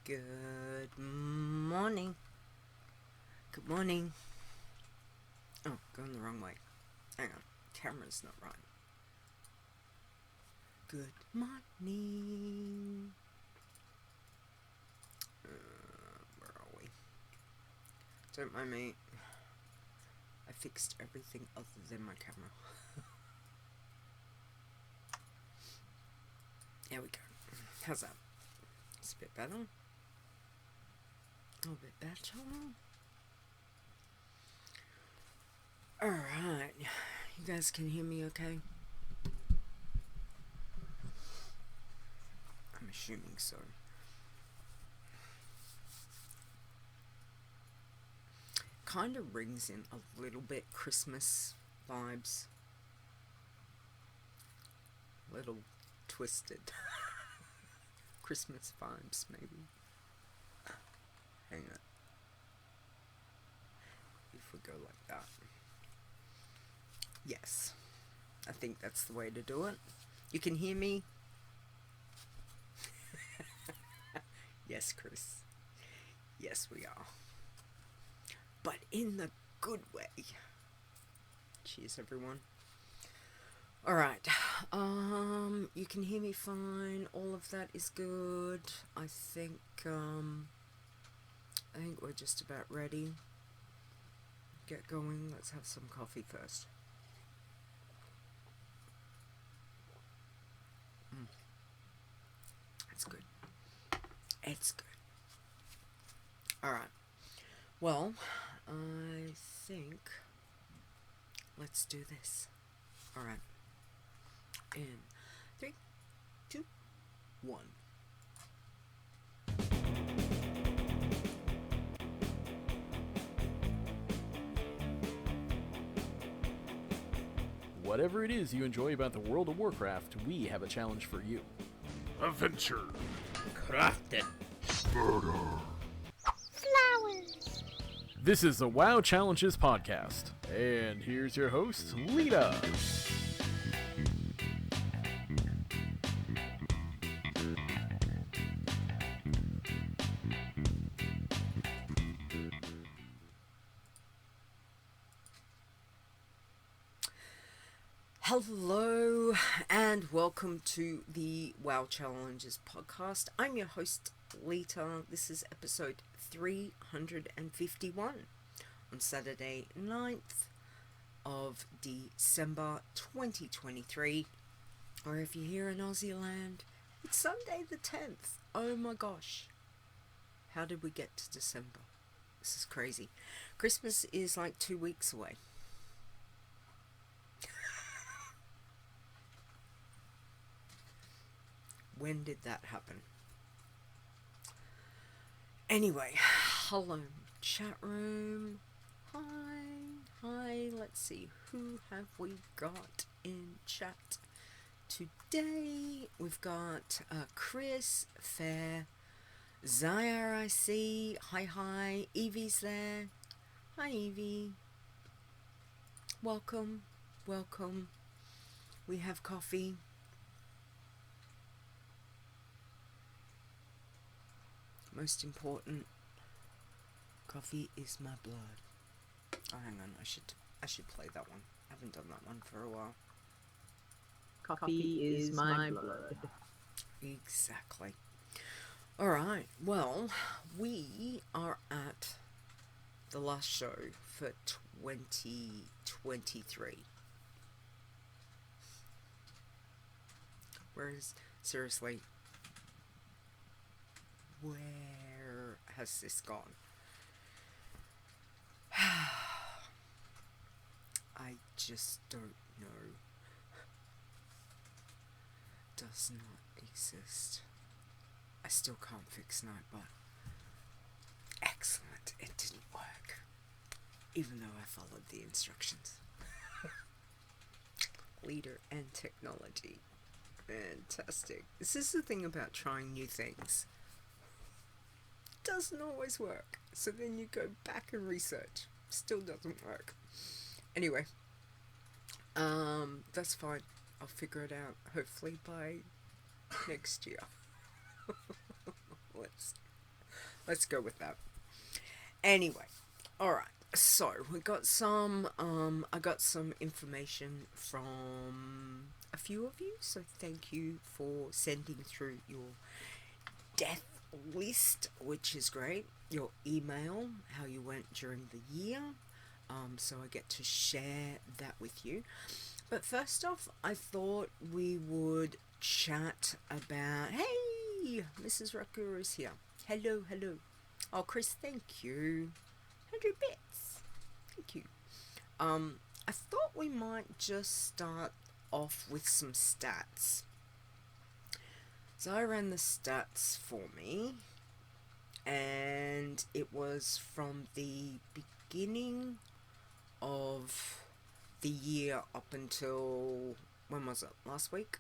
Good morning. Good morning. Oh, going the wrong way. Hang on. Camera's not right. Good morning. Where are we? Don't mind me. I fixed everything other than my camera. There we go. How's that? It's a bit better. A little bit better. Alright. You guys can hear me okay? I'm assuming so. Kind of rings in a little bit Christmas vibes. A little twisted. Christmas vibes, maybe. Hang on. If we go like that. Yes. I think that's the way to do it. You can hear me? Yes, Chris. Yes, we are. But in the good way. Cheers, everyone. Alright. You can hear me fine. All of that is good. I think we're just about ready. Get going. Let's have some coffee first. It's good. It's good. Alright. Well, I think let's do this. Alright. In 3, 2, 1. Whatever it is you enjoy about the World of Warcraft, we have a challenge for you. Adventure. Crafting. Murder. Flowers. This is the WoW Challenges podcast, and here's your host, Leeta. Hello and welcome to the WoW Challenges podcast. I'm your host, Leeta. This is episode 351 on Saturday 9th of December 2023. Or if you're here in Aussie land, it's Sunday the 10th. Oh my gosh. How did we get to December? This is crazy. Christmas is like 2 weeks away. When did that happen? Anyway, hello chat room. Hi, let's see, who have we got in chat today? We've got Chris, Fair, Zaya, I see. Hi, Evie's there. Hi Evie. Welcome. We have coffee. Most important, coffee is my blood. Oh, hang on, I should play that one. I haven't done that one for a while. Coffee is my blood. Exactly. Alright, well, we are at the last show for 2023. Whereas, seriously, where has this gone? I just don't know. Does not exist. I still can't fix Nightbot. Excellent, it didn't work. Even though I followed the instructions. Leader and technology. Fantastic. This is the thing about trying new things. Doesn't always work, so then you go back and research. Still doesn't work. Anyway, that's fine. I'll figure it out hopefully by next year. Let's go with that. Anyway, alright. So, we got some, I got some information from a few of you. So, thank you for sending through your death list, which is great. Your email, how you went during the year. So I get to share that with you. But first off, I thought we would chat about... Hey! Mrs. Rucker is here. Hello, hello. Oh, Chris, thank you. 100 bits. Thank you. I thought we might just start off with some stats. So I ran the stats for me, and it was from the beginning of the year up until, when was it? Last week?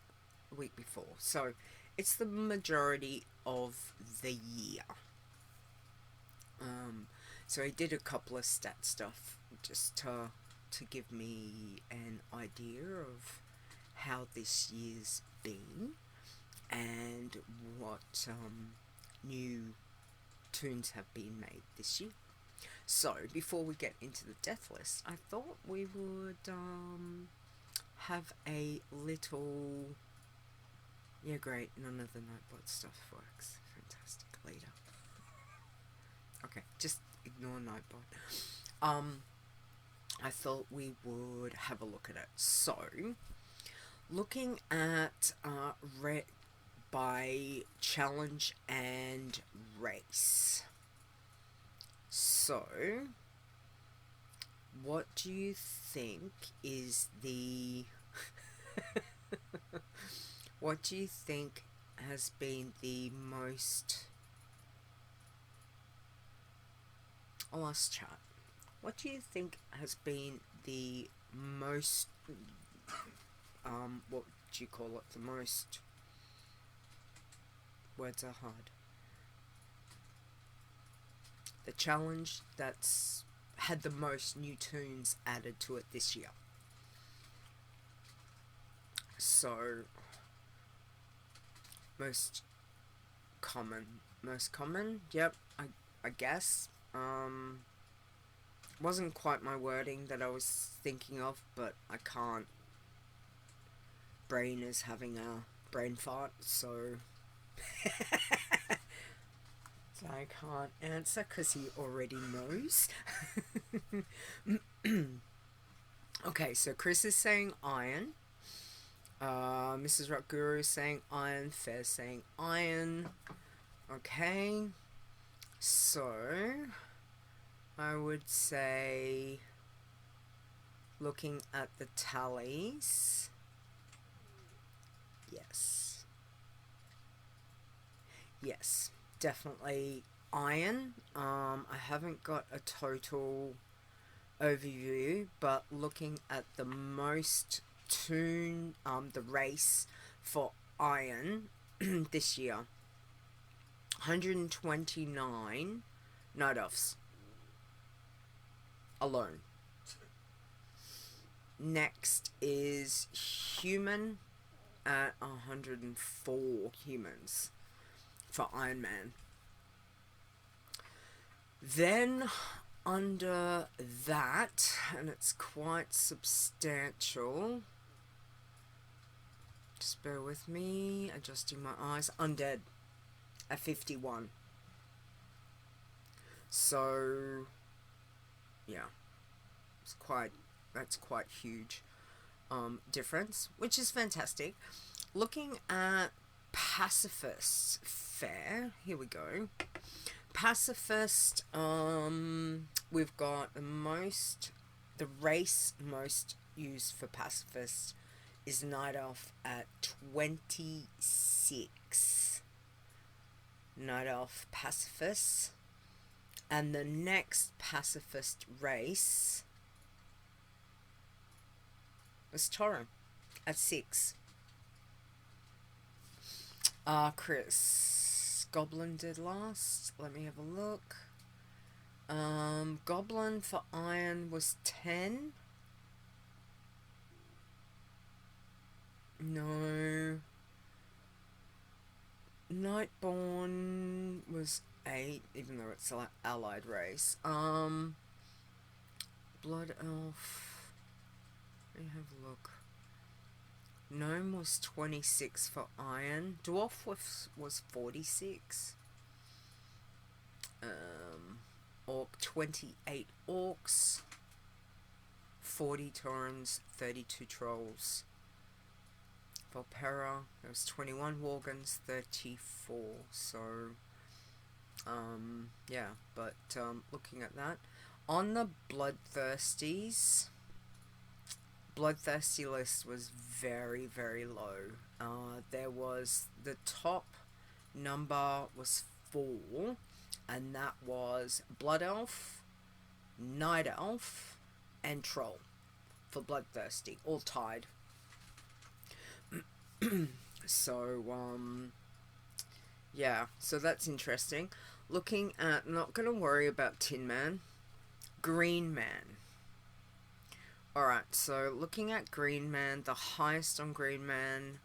The week before. So it's the majority of the year. So I did a couple of stat stuff just to give me an idea of how this year's been and what new tunes have been made this year. So before we get into the death list, I thought we would have a little... Yeah, great, none of the Nightbot stuff works. Fantastic. Later. Okay, just ignore Nightbot. I thought we would have a look at it. So, looking at by challenge and race. So, what do you think is the... what do you think has been the most... I'll ask chat. What do you think has been the most... what do you call it? The most... Words are hard. The challenge that's had the most new tunes added to it this year. So, most common, yep, I guess. Wasn't quite my wording that I was thinking of, but I can't. Brain is having a brain fart, so... So I can't answer because he already knows. Okay, so Chris is saying iron. Mrs. Rock Guru is saying iron. Fair saying iron. Okay. So, I would say, looking at the tallies, yes. Yes, definitely iron. I haven't got a total overview, but looking at the most the race for iron this year, 129 night-offs alone. Next is human at 104 humans for Iron Man. Then under that, and it's quite substantial, just bear with me, adjusting my eyes, undead at 51. So yeah, that's quite huge difference, which is fantastic. Looking at Pacifist Fair, here we go. Pacifist, we've got the race most used for Pacifist is Night Elf at 26. Night Elf Pacifists. And the next Pacifist race was Tauren at 6. Chris. Goblin did last. Let me have a look. Goblin for Iron was 10. No. Nightborn was 8, even though it's an allied race. Blood Elf. Let me have a look. Gnome was 26 for Iron. Dwarf was 46. Orc 28 Orcs. 40 Taurens, 32 Trolls. Volpera, there was 21 Worgans, 34. So, yeah, but looking at that. On the Bloodthirsty list was very, very low. There was, the top number was 4, and that was Blood Elf, Night Elf, and Troll for Bloodthirsty, all tied. So, yeah, so that's interesting. Looking at, not going to worry about Tin Man, Green Man. Alright, so looking at Green Man, the highest on Green Man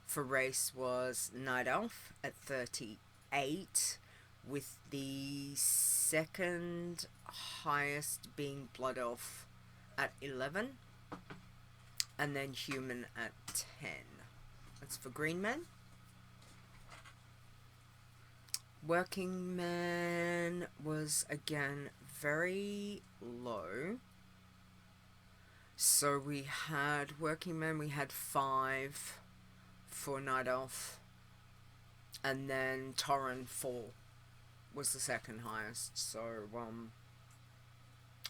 for race was Night Elf at 38, with the second highest being Blood Elf at 11, and then Human at 10. That's for Green Man. Working Man was again very low. So we had Working Man, we had 5 for Night Elf, and then Tauren 4 was the second highest. So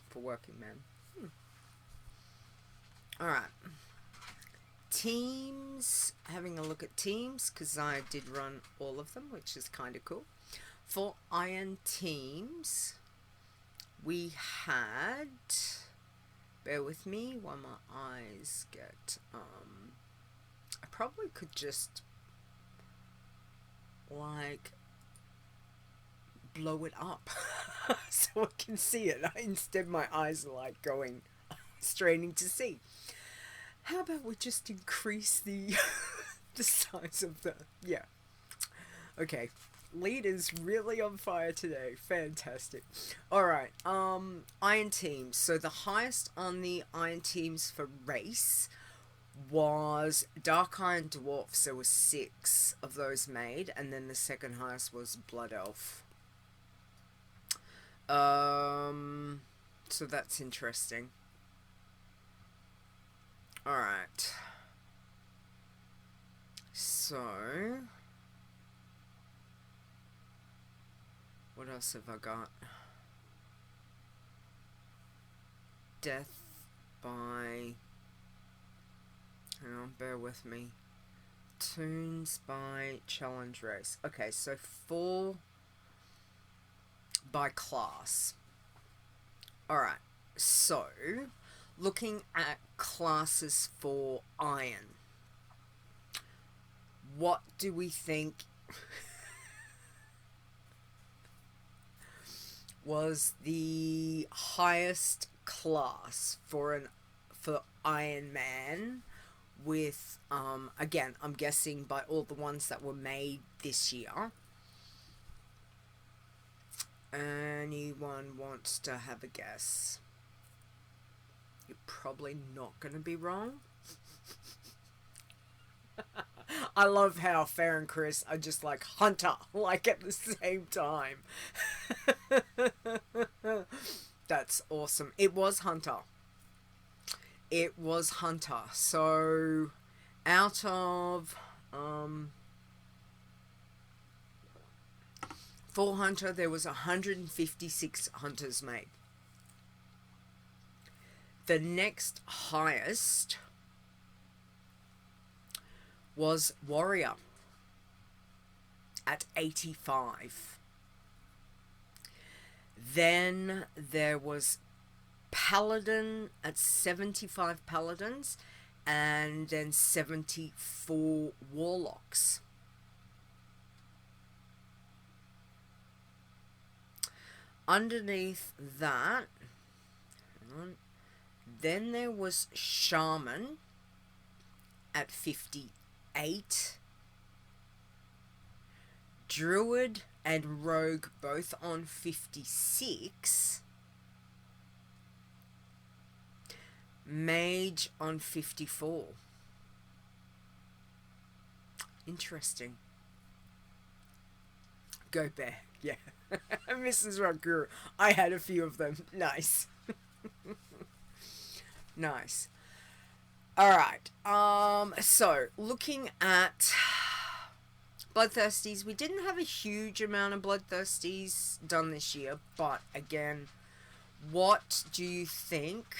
for Working Man. Alright. Teams, having a look at teams, because I did run all of them, which is kind of cool. For Iron teams, we had, bear with me while my eyes get, I probably could just, like, blow it up so I can see it. Instead my eyes are like going, straining to see. How about we just increase the the size of the, yeah. Okay. Leeta's really on fire today. Fantastic. Alright, Iron teams. So the highest on the Iron teams for race was Dark Iron Dwarfs. There were 6 of those made, and then the second highest was Blood Elf. So that's interesting. Alright. So, what else have I got? Death by, hang on, bear with me. Tunes by challenge race. Okay, so 4 by class. Alright, so looking at classes for Iron, what do we think was the highest class for Iron Man with, again, I'm guessing by all the ones that were made this year. Anyone wants to have a guess? You're probably not going to be wrong. I love how Fair and Chris are just like Hunter, like at the same time. That's awesome. It was Hunter. It was Hunter. So, out of 4 Hunter, there was 156 Hunters made. The next highest was Warrior at 85. Then there was Paladin at 75 Paladins, and then 74 Warlocks. Underneath that, hang on, then there was Shaman at 58. Druid and rogue both on 56. Mage on 54. Interesting. Go Bear, yeah. Mrs. Rockguru. I had a few of them. Nice. Nice. Alright. So looking at Bloodthirsties, we didn't have a huge amount of Bloodthirsties done this year, but again, what do you think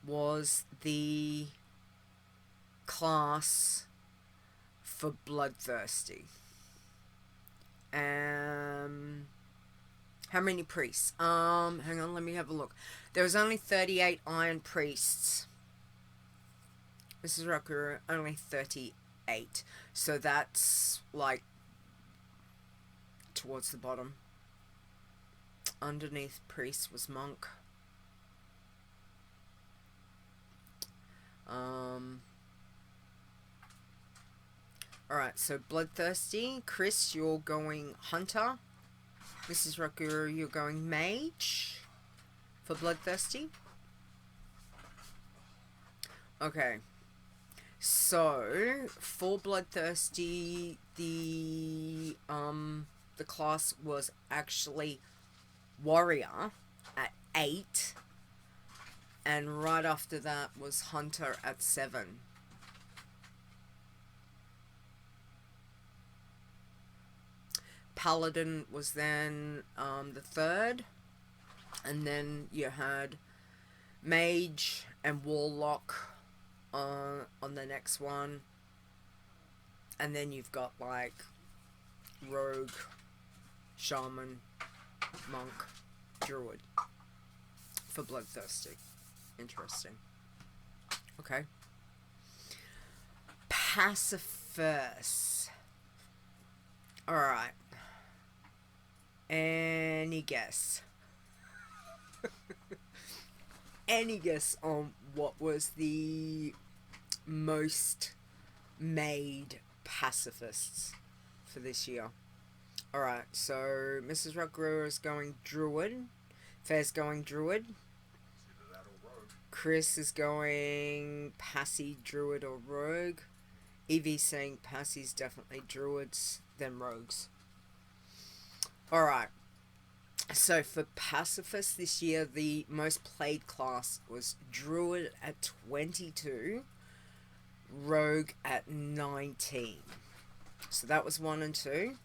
was the class for Bloodthirsty? How many priests? Hang on, let me have a look. There was only 38 Iron Priests. Mrs. Rockuru, only 38. So that's, like, towards the bottom. Underneath Priest was Monk. Alright, so Bloodthirsty. Chris, you're going Hunter. Mrs. Rockuru, you're going Mage for Bloodthirsty. Okay. So, for Bloodthirsty, the class was actually Warrior at 8. And right after that was Hunter at 7. Paladin was then the 3rd, and then you had Mage and Warlock on the next one, and then you've got like Rogue, Shaman, Monk, Druid for Bloodthirsty. Interesting. Okay. Pacifist. Alright. Any guess? Any guess on what was the most made pacifists for this year? Alright, so Mrs. Rockguru is going Druid. Fair's going Druid. Chris is going Passy, Druid, or Rogue. Evie's saying Passy's definitely Druids, then Rogues. Alright, so for Pacifists this year, the most played class was Druid at 22, Rogue at 19. So that was 1 and 2.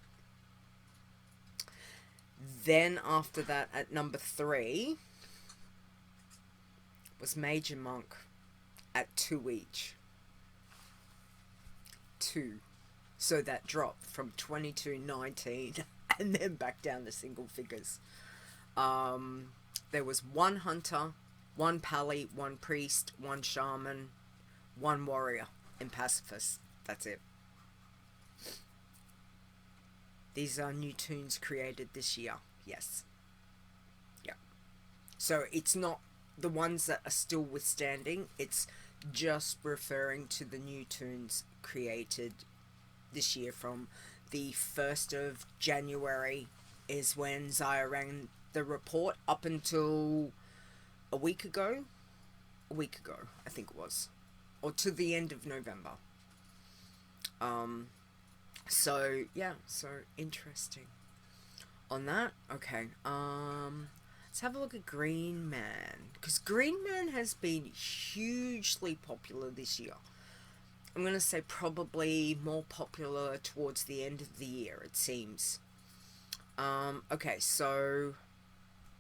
Then after that, at number 3, was Mage and Monk at 2 each. 2. So that dropped from 22, 19, and then back down to single figures. There was 1 Hunter, 1 Pally, 1 Priest, 1 Shaman, 1 Warrior in Pacifist. That's it. These are new tunes created this year. Yes. Yeah. So it's not the ones that are still withstanding. It's just referring to the new tunes created this year. From the 1st of January is when Zaya ran the report up until a week ago, I think it was, or to the end of November. So yeah, so interesting on that. Okay, let's have a look at Green Man, because Green Man has been hugely popular this year. I'm going to say probably more popular towards the end of the year, it seems. Okay, so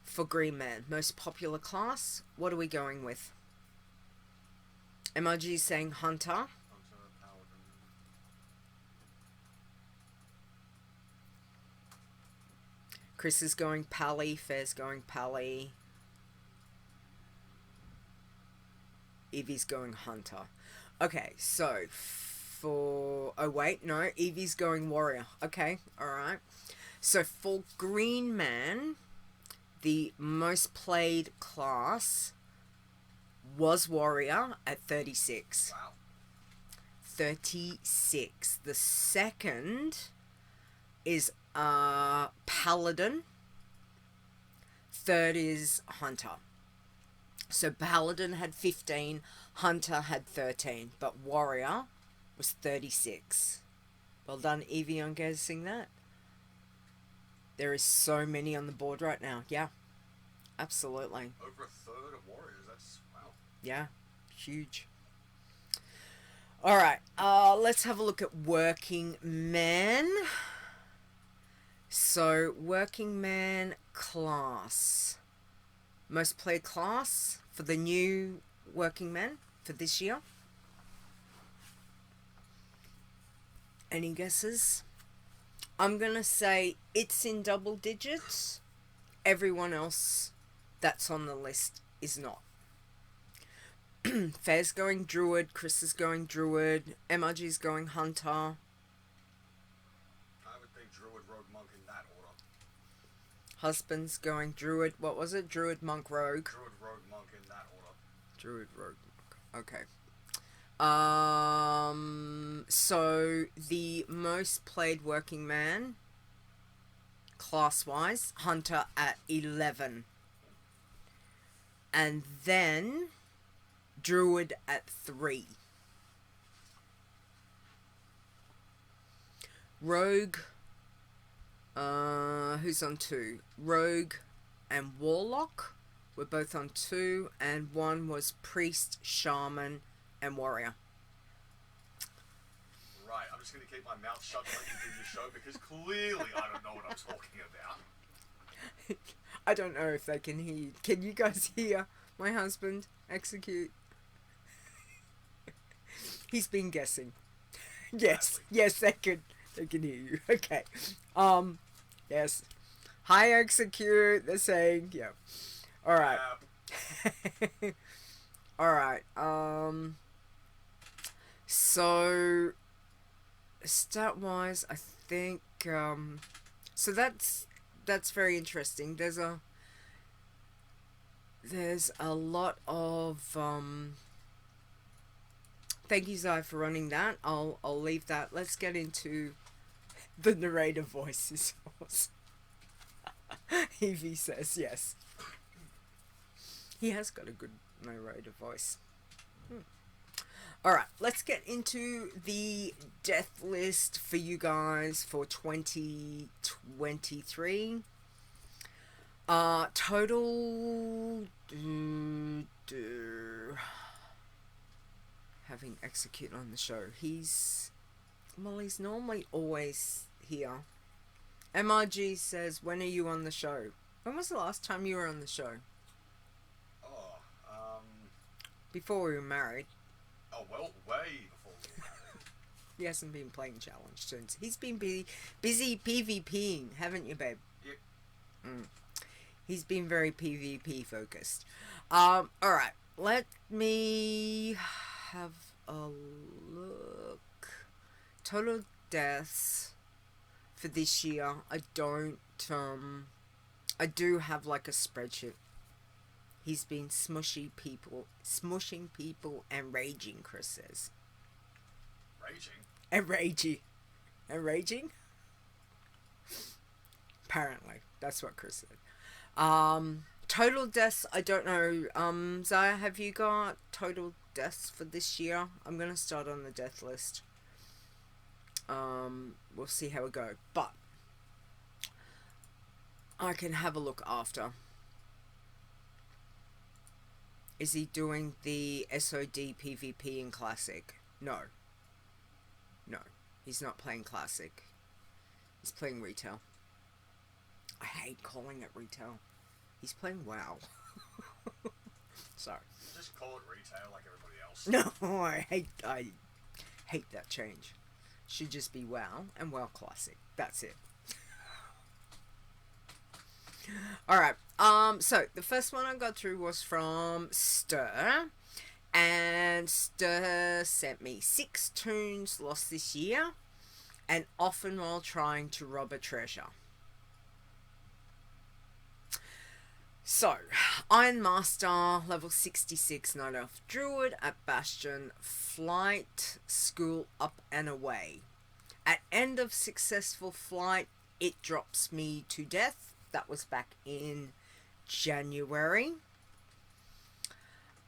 for Green Man, most popular class, what are we going with? MRG saying Hunter. Chris is going Pally, Fair's going Pally. Evie's going Hunter. Okay, so for... Oh, wait, no. Evie's going Warrior. Okay, alright. So for Green Man, the most played class was Warrior at 36. Wow. 36. The second is Paladin. Third is Hunter. So Paladin had 15, Hunter had 13, but Warrior was 36. Well done, Evie, on guessing that. There is so many on the board right now. Yeah, absolutely. Over a third of warriors. That's wow. Yeah, huge. All right, let's have a look at working men. So, working man class. Most played class for the new working men for this year. Any guesses? I'm going to say it's in double digits. Everyone else that's on the list is not. Fair's going Druid, Chris is going Druid, MRG's going Hunter. I would think Druid, Rogue, Monk in that order. Husband's going Druid, what was it? Druid, Monk, Rogue. Druid, Rogue, Monk in that order. Druid, Rogue, Monk. Okay. So the most played working man, class-wise, Hunter at 11. And then Druid at 3. Rogue, who's on 2? Rogue and Warlock were both on 2, and one was Priest, Shaman, and Warrior. Right, I'm just going to keep my mouth shut and let you do your show because clearly I don't know what I'm talking about. I don't know if they can hear you. Can you guys hear my husband execute? He's been guessing. Yes, yes, they can hear you. Okay. Yes. Hi, execute. They're saying, yeah. All right. All right. So stat-wise, I think. So that's very interesting. There's a lot of thank you, Zai, for running that. I'll leave that. Let's get into the narrator voices. Evie says yes. He has got a good narrator voice. Alright, let's get into the death list for you guys for 2023. Total... having execute on the show. He's normally always here. MRG says, when are you on the show? When was the last time you were on the show? Oh, Before we were married. oh, well, way before we were married. He hasn't been playing challenge since. He's been busy PvPing, haven't you, babe? Yep. He's been very PvP focused. Alright. Let me have a look. Total deaths for this year. I do have like a spreadsheet. He's been smushing people and raging, Chris says. Raging? And raging. And raging? Apparently. That's what Chris said. Total deaths, I don't know. Zaya, have you got total deaths for this year? I'm going to start on the death list. We'll see how it goes. But I can have a look after. Is he doing the SOD PvP in Classic? No. No. He's not playing Classic. He's playing Retail. I hate calling it Retail. He's playing WoW. Sorry. Just call it Retail like everybody else. No, I hate that change. Should just be WoW and WoW Classic. That's it. Alright, so the first one I got through was from Stir, and Stir sent me 6 toons lost this year, and often while trying to rob a treasure. So, Iron Master, level 66, Night Elf Druid at Bastion, Flight, School, Up and Away. At end of successful flight, it drops me to death. That was back in January.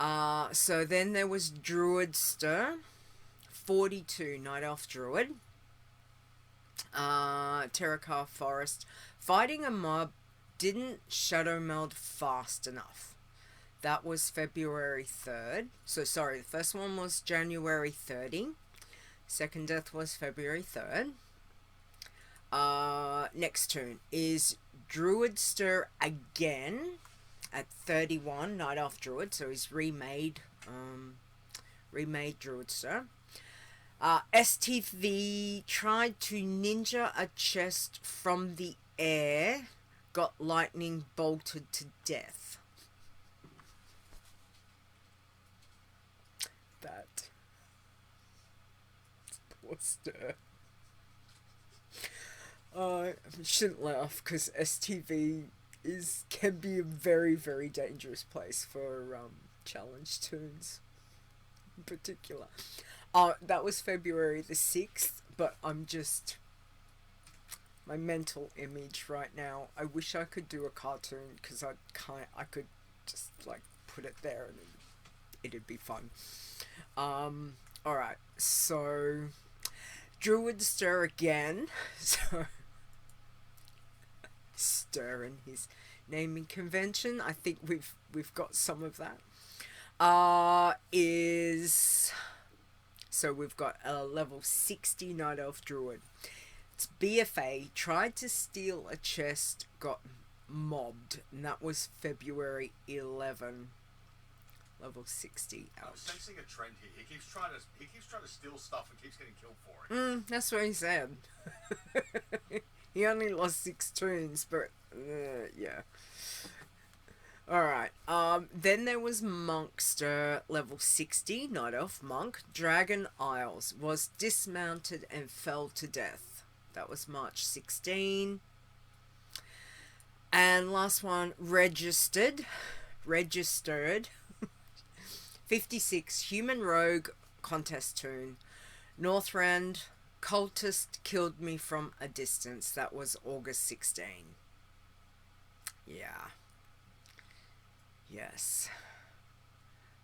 So then there was Druidster, 42 Night Elf Druid. Terracar Forest. Fighting a mob, didn't shadow meld fast enough. That was February 3rd. So sorry, the first one was January 30. Second death was February 3rd. Next turn is Druidster again at 31 Night Elf Druid. So he's remade Druidster. STV tried to ninja a chest from the air, got lightning bolted to death. That poor Stir. I shouldn't laugh because STV can be a very, very dangerous place for challenge tunes in particular. That was February the 6th, but I'm just... my mental image right now, I wish I could do a cartoon, because I could just, like, put it there and it'd be fun. Alright, so... Druidster again, so... Stir in his naming convention, I think we've got some of that. So we've got a level 60 Night Elf Druid. It's BFA, tried to steal a chest, got mobbed, and that was February 11. Level 60 out. I'm sensing a trend here. He keeps trying to steal stuff and keeps getting killed for it. That's what he said. He only lost 6 tunes, but yeah. Alright, then there was Monkster, level 60, Night Elf Monk. Dragon Isles was dismounted and fell to death. That was March 16. And last one, Registered. 56, Human Rogue Contest Tune. Northrend, Cultist killed me from a distance. That was August 16. Yeah. Yes.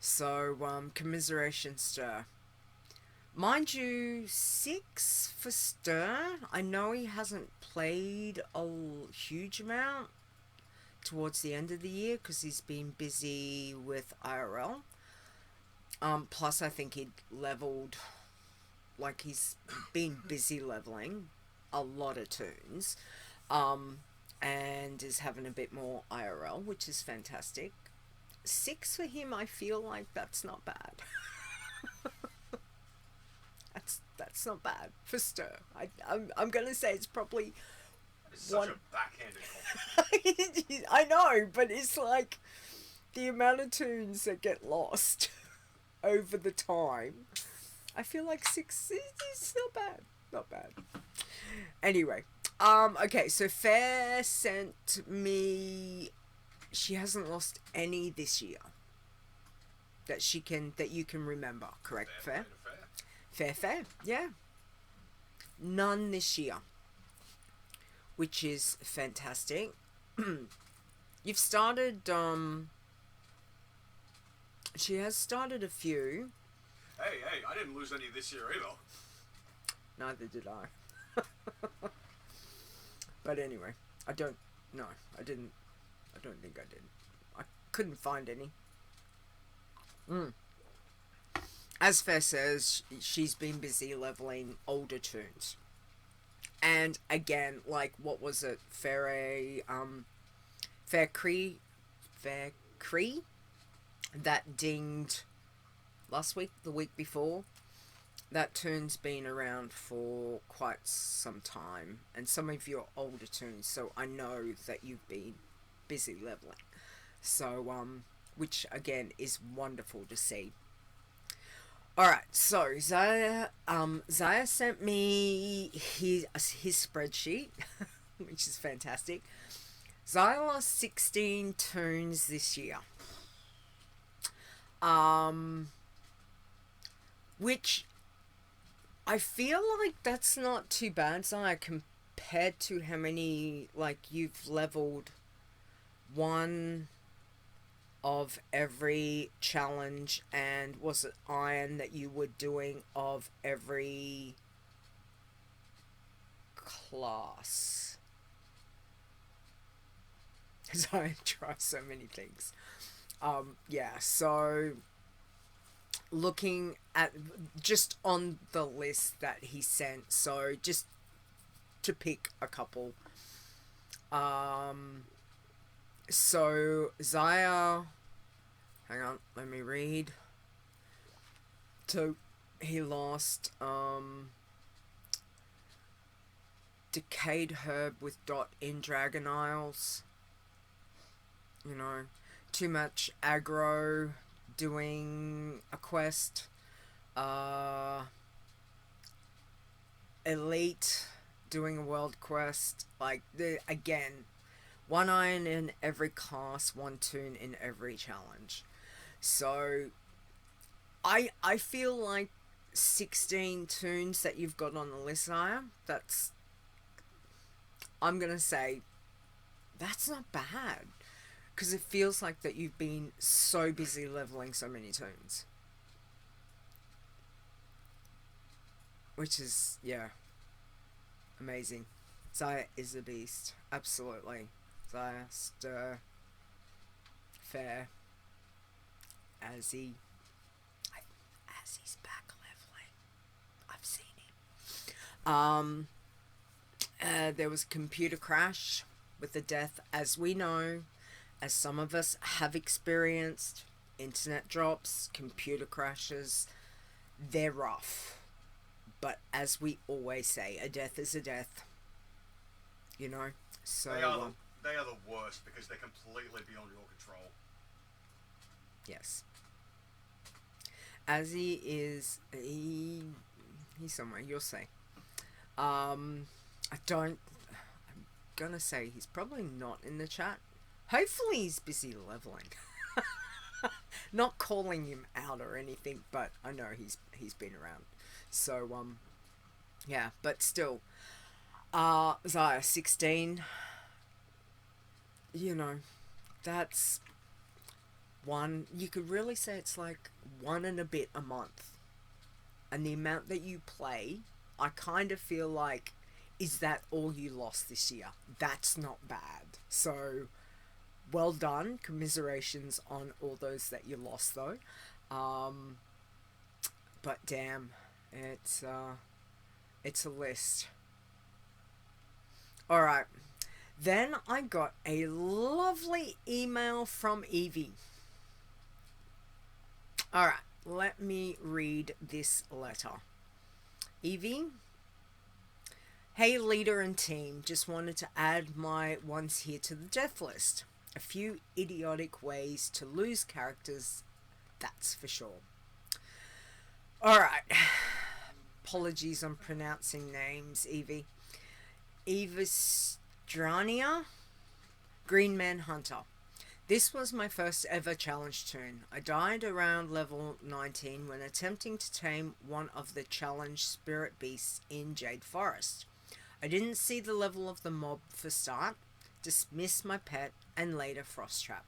So, commiseration Stir. Mind you, 6 for Stir. I know he hasn't played a huge amount towards the end of the year because he's been busy with IRL. Plus I think he'd leveled, like he's been busy leveling a lot of tunes. And is having a bit more IRL, which is fantastic. 6 for him, I feel like that's not bad. that's not bad for Stir. I'm gonna say it's probably It's such a backhanded compliment. I know, but it's like the amount of tunes that get lost over the time. I feel like 6 is not bad. Not bad. Anyway, okay, so Faire sent me... She hasn't lost any this year. That you can remember, correct, Faire? Fair, yeah. None this year. Which is fantastic. You've started, she has started a few. Hey, I didn't lose any this year either. Neither did I. But anyway, I don't think I did. I couldn't find any. As Faire says, she's been busy leveling older tunes. And again, like, what was it? Faire Cree? That dinged last week, the week before. That tune's been around for quite some time. And some of your older tunes, so I know that you've been busy leveling. So, which again is wonderful to see. Alright, so Zaya sent me his spreadsheet, which is fantastic. Zaya lost 16 tunes this year. Which I feel like that's not too bad, Zaya, compared to how many, like, you've leveled one of every challenge, and was it iron that you were doing of every class? Because I try so many things. Yeah, so looking at just on the list that he sent, so just to pick a couple. So Zaya, hang on, let me read. So he lost Decayed Herb with Dot in Dragon Isles. You know, too much aggro doing a quest. Elite doing a world quest. Like, again, one iron in every class, one toon in every challenge. So I feel like 16 toons that you've got on the list, Aya, that's, I'm gonna say, that's not bad. Because it feels like that you've been so busy leveling so many toons. Which is, yeah, amazing. Zaya is a beast. Absolutely. Zaya, Stir, Fair, as he's back leveling. I've seen him. There was a computer crash with the death, as we know, as some of us have experienced. Internet drops, computer crashes, they're rough. But as we always say, a death is a death. You know? So they are the worst because they're completely beyond your control. Yes. As he's somewhere, you'll see. I'm gonna say he's probably not in the chat. Hopefully he's busy leveling. Not calling him out or anything, but I know he's been around. So yeah, but still, Zaya 16. You know, that's one. You could really say it's like one and a bit a month, and the amount that you play, I kind of feel like, is that all you lost this year? That's not bad. So, well done. Commiserations on all those that you lost, though. But damn, it's a list. All right. Then I got a lovely email from Evie. All right, let me read this letter. Evie, hey leader and team, just wanted to add my ones here to the death list. A few idiotic ways to lose characters, that's for sure. Alright, apologies on pronouncing names, Evie. Evistrania, Green Man Hunter. This was my first ever challenge toon. I died around level 19 when attempting to tame one of the challenge spirit beasts in Jade Forest. I didn't see the level of the mob for start, dismissed my pet, and later frost trap.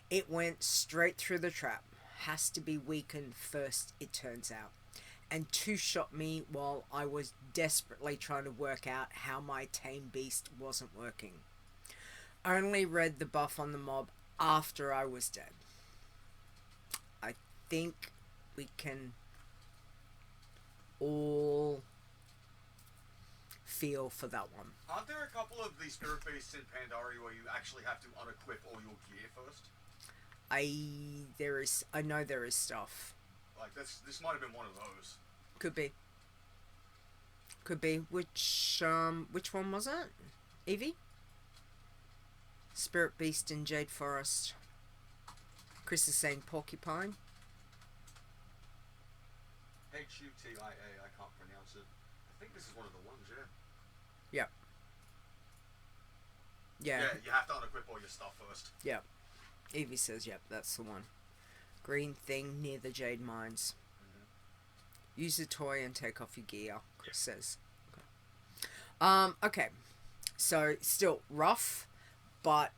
It went straight through the trap. Has to be weakened first, it turns out. And two-shot me while I was desperately trying to work out how my tame beast wasn't working. Only read the buff on the mob after I was dead. I think we can all feel for that one. Aren't there a couple of these spirit beasts in Pandaria where you actually have to unequip all your gear first? I know there is stuff. Like this might have been one of those. Could be. Which one was it? Evie? Spirit Beast in Jade Forest. Chris is saying porcupine. Hutia, I can't pronounce it. I think this is one of the ones, yeah. Yep. Yeah. Yeah, you have to unequip all your stuff first. Yep. Evie says, yep, that's the one. Green thing near the Jade Mines. Use a toy and take off your gear, Chris says. Okay. So, still rough, but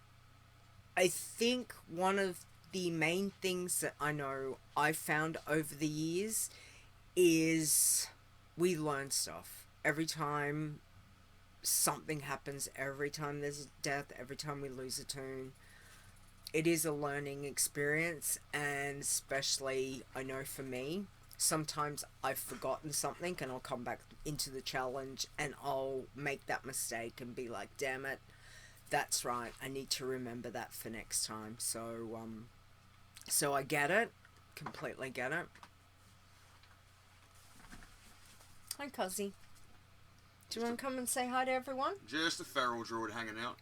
I think one of the main things that I know I've found over the years is we learn stuff. Every time something happens, every time there's a death, every time we lose a toon, it is a learning experience, and especially, I know for me, sometimes I've forgotten something and I'll come back into the challenge and I'll make that mistake and be like, damn it, that's right, I need to remember that for next time. So I get it, completely get it. Hi, Cuzzy. Do you want to come and say hi to everyone? Just a feral druid hanging out.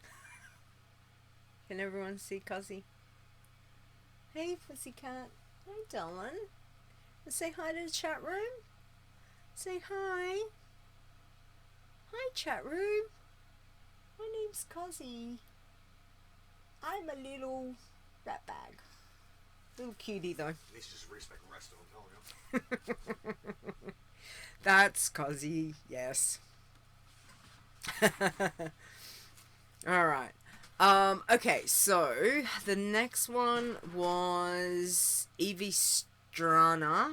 Can everyone see Cuzzy? Hey, Pussycat. Hi, darling. Say hi to the chat room. Say hi. Hi, chat room. My name's Cuzzy. I'm a little rat bag. Little cutie, though. He's just respect the rest of them, telling you. That's Cuzzy, yes. Alright. Okay, so the next one was Evistrania,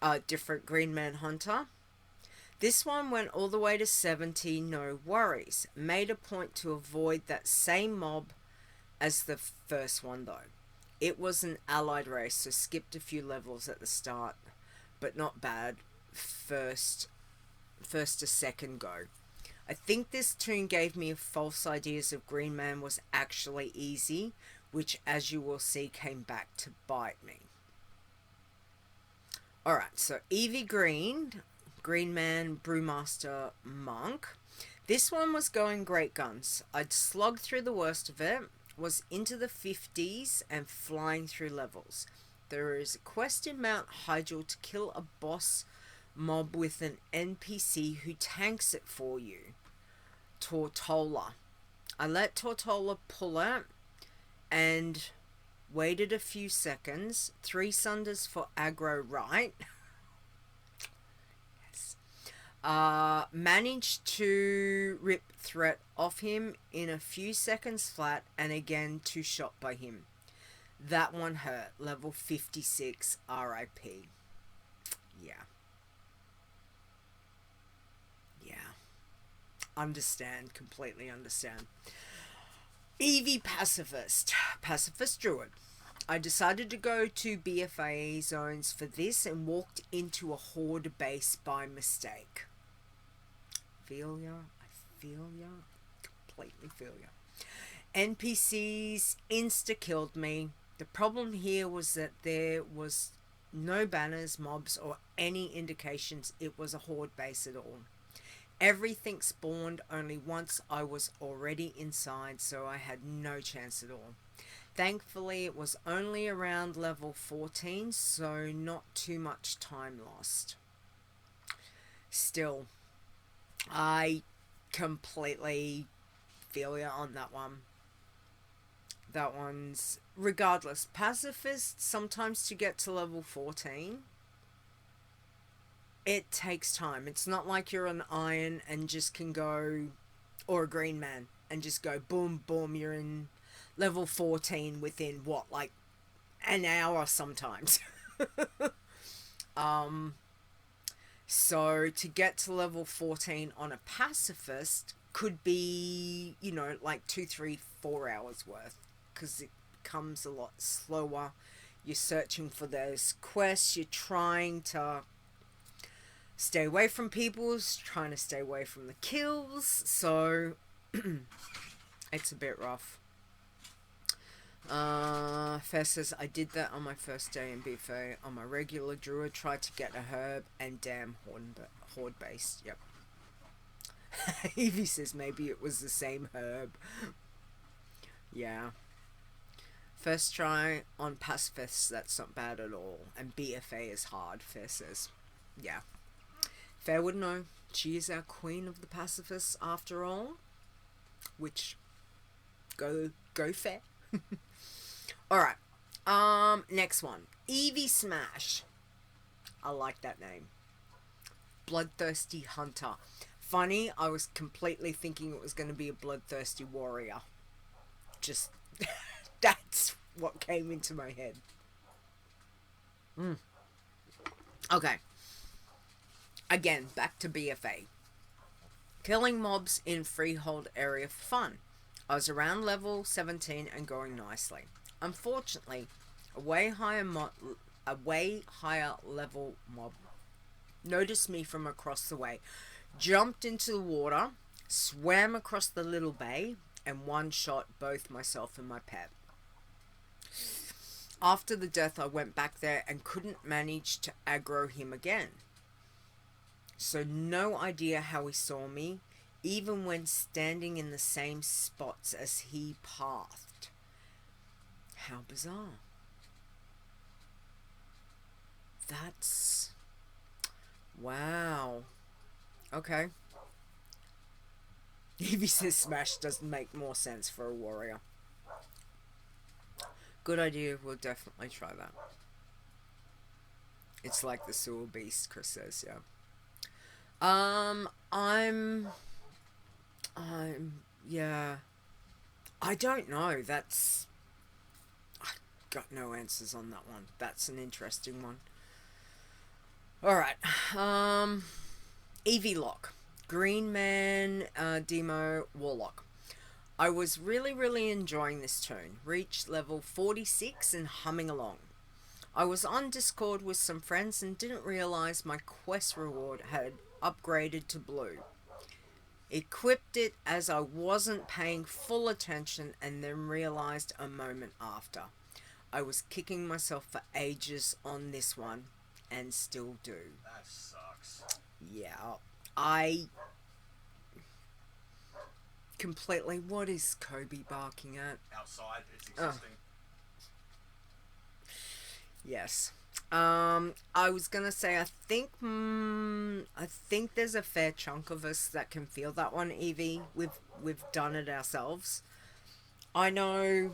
a different Green Man Hunter. This one went all the way to 70, no worries. Made a point to avoid that same mob as the first one though. It was an allied race, so skipped a few levels at the start, but not bad. First to second go. I think this toon gave me false ideas of Green Man was actually easy, which as you will see came back to bite me. Alright, so Eevee Green Man, Brewmaster, Monk. This one was going great guns. I'd slugged through the worst of it, was into the 50s and flying through levels. There is a quest in Mount Hyjal to kill a boss mob with an NPC who tanks it for you. Tortola. I let Tortola pull it and waited a few seconds. 3 sunders for aggro right. Yes. Managed to rip threat off him in a few seconds flat, and again 2 shot by him. That one hurt. Level 56 RIP. Yeah. Understand, completely understand. Eevee Pacifist Druid. I decided to go to BFA zones for this and walked into a horde base by mistake. Feel ya? I feel ya. Completely feel ya. NPCs insta-killed me. The problem here was that there was no banners, mobs, or any indications it was a horde base at all. Everything spawned only once I was already inside, so I had no chance at all. Thankfully, it was only around level 14, so not too much time lost. Still, I completely feel ya on that one. That one's... Regardless, Pacifist, sometimes to get to level 14... it takes time. It's not like you're an Iron and just can go, or a Green Man, and just go boom, boom, you're in level 14 within, what, like, an hour sometimes. So to get to level 14 on a Pacifist could be, you know, like 2, 3, 4 hours worth, because it comes a lot slower. You're searching for those quests, you're trying to stay away from people, trying to stay away from the kills, so it's a bit rough. Fair says, I did that on my first day in BFA. On my regular druid, tried to get a herb, and damn, horde based, yep. Evie says maybe it was the same herb. Yeah. First try on Pacifists, that's not bad at all. And BFA is hard, Fair says. Yeah. Fair would know. She is our queen of the pacifists after all. Which, go Fair. Alright. Next one. Eevee Smash. I like that name. Bloodthirsty Hunter. Funny, I was completely thinking it was going to be a bloodthirsty warrior. Just, that's what came into my head. Okay. Again, back to BFA. Killing mobs in freehold area for fun. I was around level 17 and going nicely. Unfortunately, a way higher level mob noticed me from across the way, jumped into the water, swam across the little bay, and one-shot both myself and my pet. After the death, I went back there and couldn't manage to aggro him again. So no idea how he saw me, even when standing in the same spots as he pathed. How bizarre. That's... wow. Okay. Evie says Smash doesn't make more sense for a warrior. Good idea, we'll definitely try that. It's like the sewer beast, Chris says, yeah. Yeah. I don't know, that's... I got no answers on that one. That's an interesting one. Alright, Eevee Lock. Green Man, Demo, Warlock. I was really enjoying this tune. Reached level 46 and humming along. I was on Discord with some friends and didn't realise my quest reward had upgraded to blue. Equipped it as I wasn't paying full attention and then realised a moment after. I was kicking myself for ages on this one and still do. That sucks. Yeah, I completely... What is Kobe barking at? Outside, it's existing. Yes. I was gonna say, I think there's a fair chunk of us that can feel that one, Evie. We've done it ourselves. I know,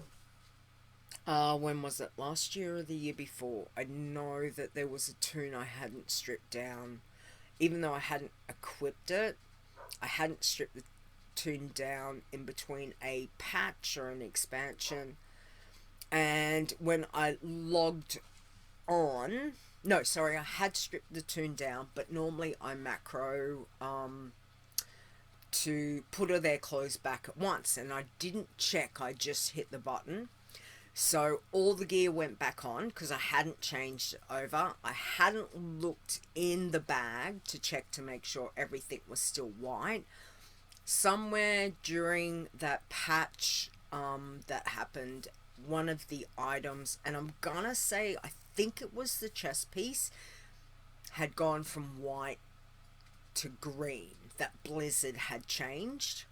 when was it? Last year or the year before? I know that there was a tune I hadn't stripped down. Even though I hadn't equipped it, I hadn't stripped the tune down in between a patch or an expansion. And when I logged on... No, sorry, I had stripped the tune down, but normally I macro to put her their clothes back at once. And I didn't check, I just hit the button. So all the gear went back on because I hadn't changed it over. I hadn't looked in the bag to check to make sure everything was still white. Somewhere during that patch that happened, one of the items, and I'm gonna say I think it was the chest piece, had gone from white to green. That Blizzard had changed.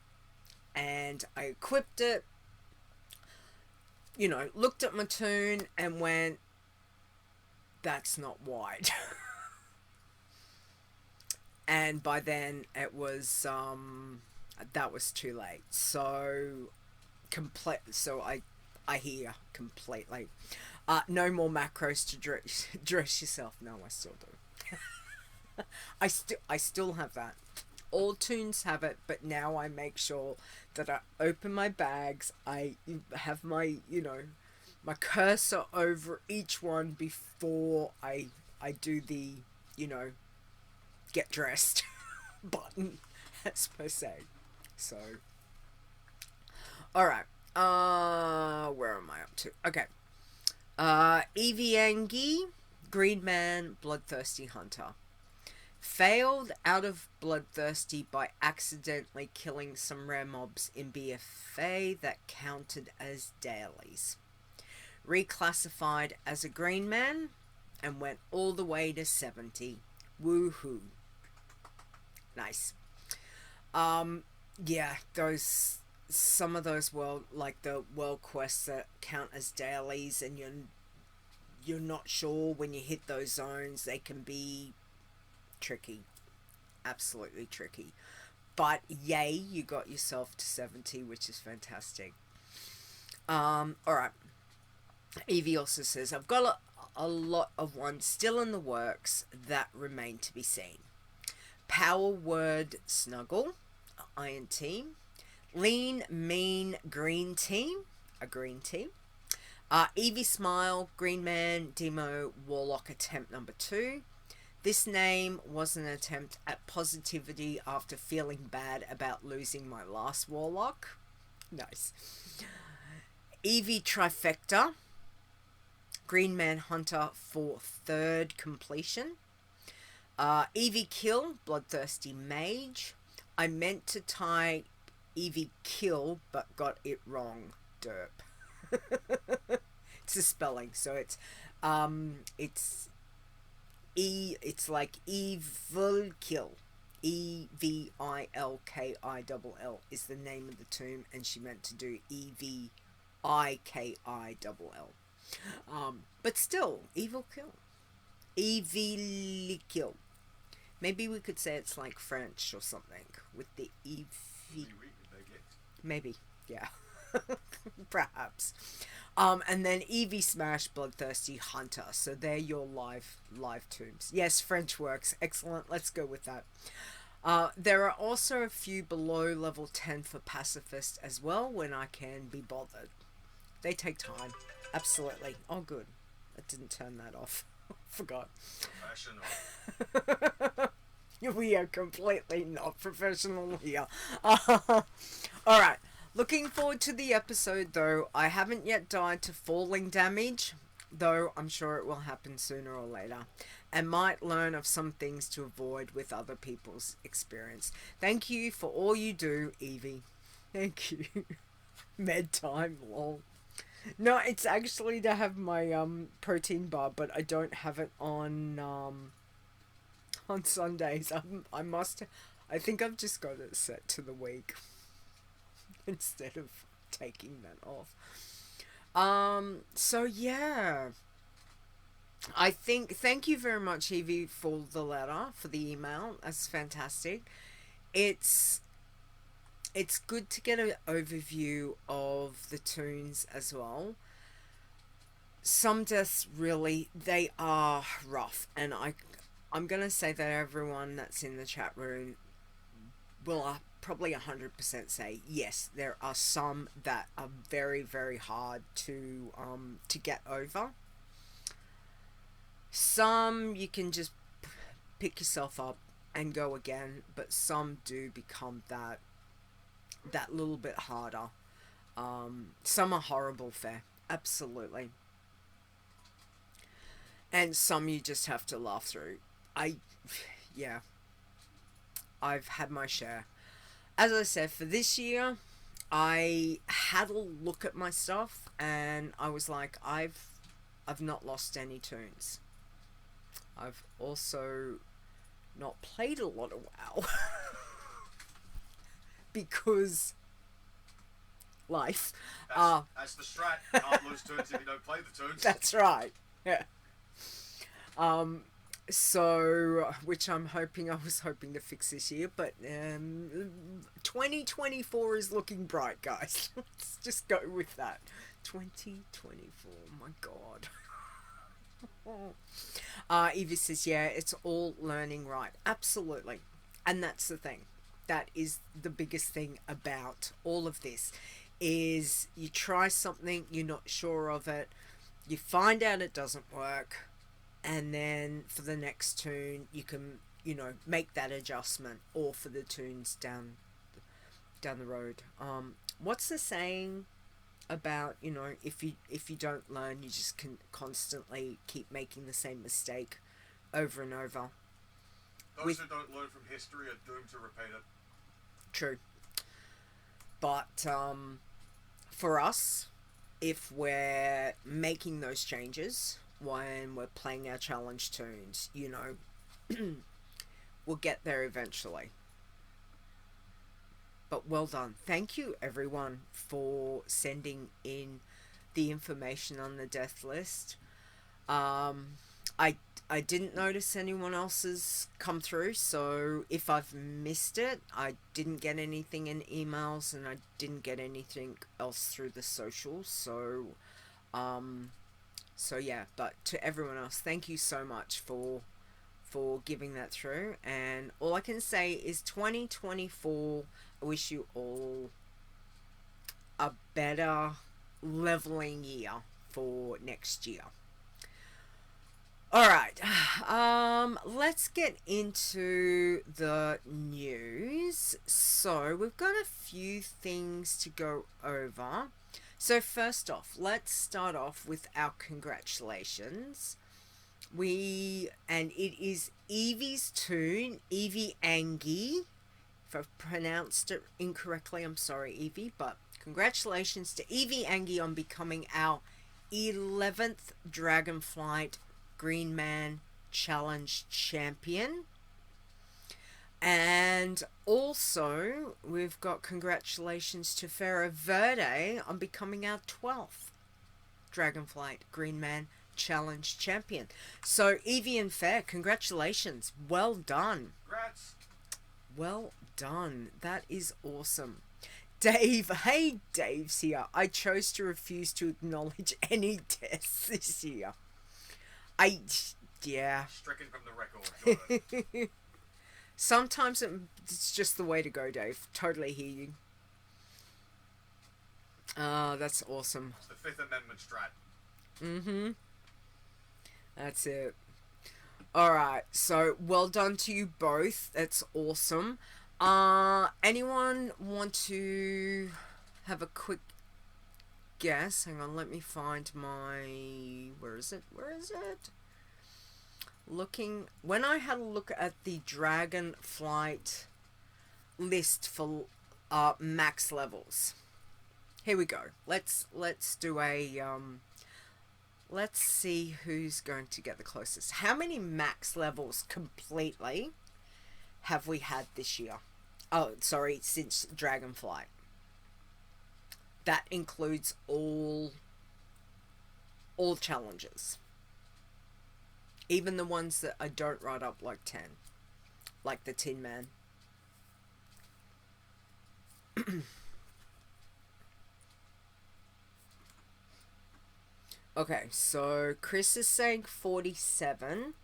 And I equipped it. You know, looked at my tune and went, that's not white. And by then it was, that was too late. So, so I hear completely. No more macros to dress yourself. No, I still do. I still have that. All tunes have it, but now I make sure that I open my bags, I have my, my cursor over each one before I do the, get dressed button, as per se. So, alright, where am I up to? Okay, Eviangy, Green Man, Bloodthirsty Hunter. Failed out of Bloodthirsty by accidentally killing some rare mobs in BFA that counted as dailies. Reclassified as a Green Man and went all the way to 70. Woohoo. Nice. Yeah, some of those world quests that count as dailies and you're not sure when you hit those zones, they can be tricky, absolutely tricky, but yay, you got yourself to 70, which is fantastic. Alright, Evie also says, I've got a lot of ones still in the works that remain to be seen. Power Word Snuggle, Iron Team. Lean Mean Green Team, a green team. Evie Smile, Green Man, Demo, Warlock attempt number 2. This name was an attempt at positivity after feeling bad about losing my last Warlock. Nice. Evie Trifecta, Green Man Hunter for 3rd completion. Evie Kill, Bloodthirsty Mage. I meant to tie Evie Kill, but got it wrong. Derp. It's a spelling, so it's like Evil Kill. EVILKILL is the name of the tomb, and she meant to do EVIKILL. But still, Evil Kill. Evil Kill. Maybe we could say it's like French or something with the EV. Maybe, yeah. Perhaps. And then Evie Smash, Bloodthirsty Hunter. So they're your live tombs. Yes, French works. Excellent. Let's go with that. There are also a few below level 10 for Pacifist as well when I can be bothered. They take time. Absolutely. Oh, good. I didn't turn that off. Forgot. Professional. We are completely not professional here. Alright. Looking forward to the episode, though. I haven't yet died to falling damage, though I'm sure it will happen sooner or later, and might learn of some things to avoid with other people's experience. Thank you for all you do, Evie. Thank you. Med time, lol. No, it's actually to have my protein bar, but I don't have it on Sundays. I think I've just got it set to the week instead of taking that off. So yeah, I think, thank you very much, Evie, for the letter, for the email. That's fantastic. It's good to get an overview of the tunes as well. Some deaths really, they are rough, and I'm gonna say that everyone that's in the chat room will probably 100% say yes. There are some that are very, very hard to get over. Some you can just pick yourself up and go again, but some do become that little bit harder. Some are horrible, Fair, absolutely, and some you just have to laugh through. I've had my share. As I said, for this year, I had a look at my stuff, and I was like, I've not lost any tunes. I've also not played a lot of WoW because life. That's the strat. You can't lose tunes if you don't play the tunes. That's right. Yeah. So, which I was hoping to fix this year, but 2024 is looking bright, guys. Let's just go with that. 2024, my god. Evie says, yeah, it's all learning, right? Absolutely. And that's the thing. That is the biggest thing about all of this, is you try something, you're not sure of it, you find out it doesn't work, and then for the next tune you can, make that adjustment, or for the tunes down the road. What's the saying about, if you don't learn, you just can constantly keep making the same mistake over and over. Those who don't learn from history are doomed to repeat it. True. But for us, if we're making those changes when we're playing our challenge tunes, we'll get there eventually. But well done. Thank you, everyone, for sending in the information on the death list. I didn't notice anyone else's come through, so if I've missed it, I didn't get anything in emails, and I didn't get anything else through the socials, so So yeah, but to everyone else, thank you so much for giving that through. And all I can say is 2024, I wish you all a better leveling year for next year. Alright, let's get into the news. So, we've got a few things to go over. So, first off, let's start off with our congratulations. And it is Evie's tune, Eviangy. If I've pronounced it incorrectly, I'm sorry, Evie, but congratulations to Eviangy on becoming our 11th Dragonflight Green Man Challenge champion. And also, we've got congratulations to Ferreverdae on becoming our 12th Dragonflight Green Man Challenge champion. So, Evian Faire, congratulations. Well done. Congrats. Well done. That is awesome. Dave, hey, Dave's here. I chose to refuse to acknowledge any deaths this year. Yeah. Stricken from the record. Got it. Sometimes it's just the way to go, Dave. Totally hear you. That's awesome. It's the Fifth Amendment strat. Mm-hmm. That's it. Alright, so well done to you both. That's awesome. Anyone want to have a quick guess? Hang on, let me find my... Where is it? Looking... When I had a look at the Dragonflight list for max levels. Here we go. Let's do a... Let's see who's going to get the closest. How many max levels completely have we had this year? Oh, sorry, since Dragonflight. That includes all challenges. Even the ones that I don't write up like 10. Like the Tin Man. Okay, so Chris is saying 47.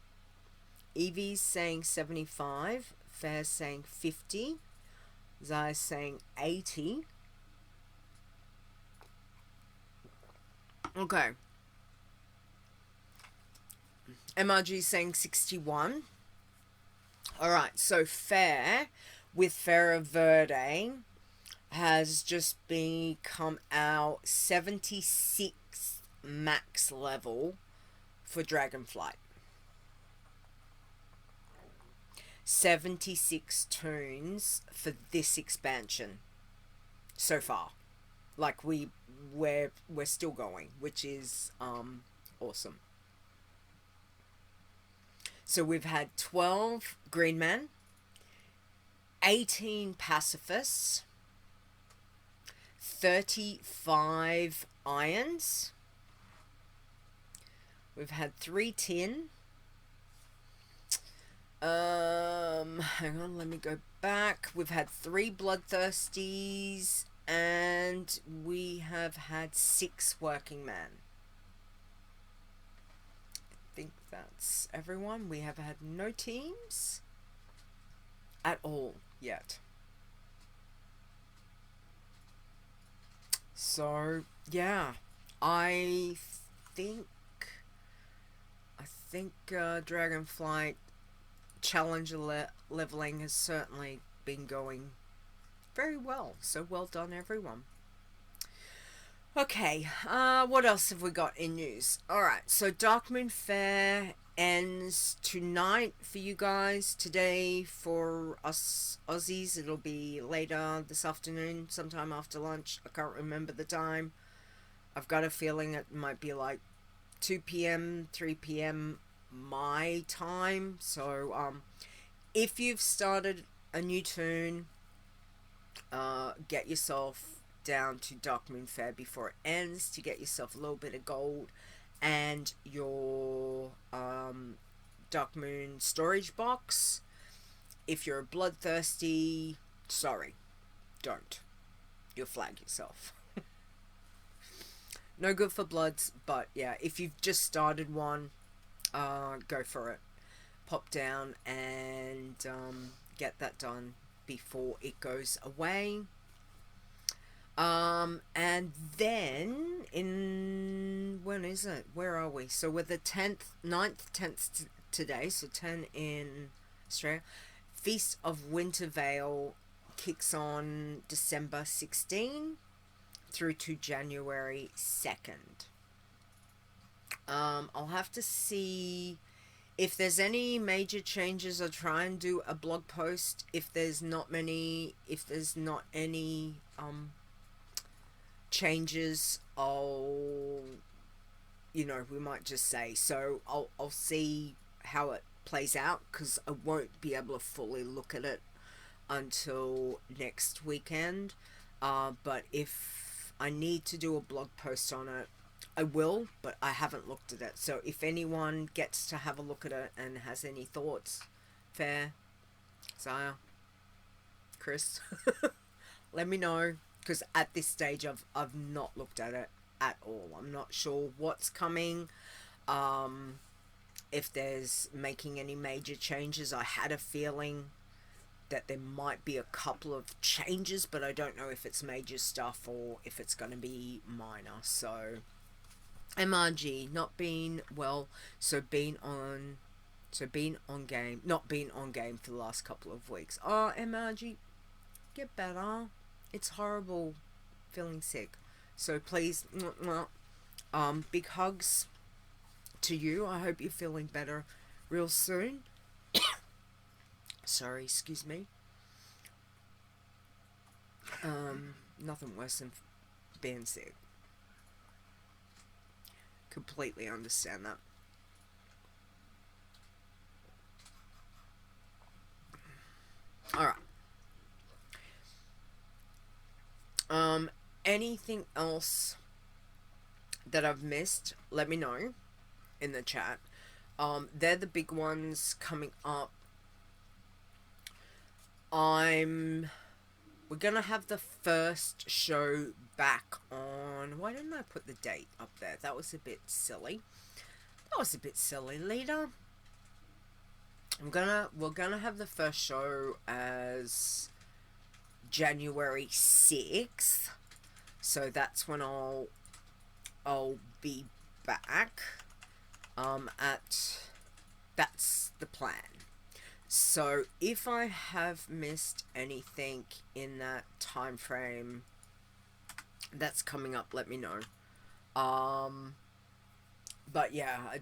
Evie's saying 75. Faire's saying 50. Zaya's saying 80. Okay. MRG's saying 61. Alright, so Faire with Ferreverdae has just become our 76th max level for Dragonflight. 76 tunes for this expansion so far. Like we're still going, which is awesome. So we've had 12 Green Men, 18 Pacifists, 35 Irons. We've had 3 Tin. Hang on, let me go back. We've had 3 Bloodthirsties, and we have had 6 Working Men. I think that's everyone. We have had no teams at all yet. So, yeah, I think Dragonflight Challenger leveling has certainly been going very well. So well done, everyone. Okay, what else have we got in news? Alright, so Darkmoon Faire ends tonight for you guys. Today for us Aussies, it'll be later this afternoon, sometime after lunch. I can't remember the time. I've got a feeling it might be like 2 p.m, 3 p.m. my time. So if you've started a new tune, get yourself down to Darkmoon Faire before it ends to get yourself a little bit of gold and your Darkmoon storage box. If you're a bloodthirsty, sorry, don't. You'll flag yourself. No good for Bloods, but yeah, if you've just started one, go for it. Pop down and get that done before it goes away. And then when is it? Where are we? So we're the 10th, 9th, 10th today, so 10 in Australia. Feast of Winter Veil kicks on December 16 through to January 2nd. I'll have to see if there's any major changes. I'll try and do a blog post. If there's not any changes, we might just say. So I'll see how it plays out, because I won't be able to fully look at it until next weekend. But if I need to do a blog post on it, I will, but I haven't looked at it. So if anyone gets to have a look at it and has any thoughts, Fair, Zaya, Chris, let me know, because at this stage I've not looked at it at all. I'm not sure what's coming, if there's making any major changes. I had a feeling that there might be a couple of changes, but I don't know if it's major stuff or if it's going to be minor. So MRG not being well, not being on game for the last couple of weeks. Oh, MRG, get better. It's horrible feeling sick. So please, big hugs to you. I hope you're feeling better real soon. Sorry, excuse me. Nothing worse than being sick. Completely understand that. Alright. Anything else that I've missed, let me know in the chat. They're the big ones coming up. We're gonna have the first show back on... Why didn't I put the date up there? That was a bit silly. Leeta. We're gonna have the first show as January 6th. So that's when I'll be back. That's the plan. So if I have missed anything in that time frame that's coming up, let me know. But yeah,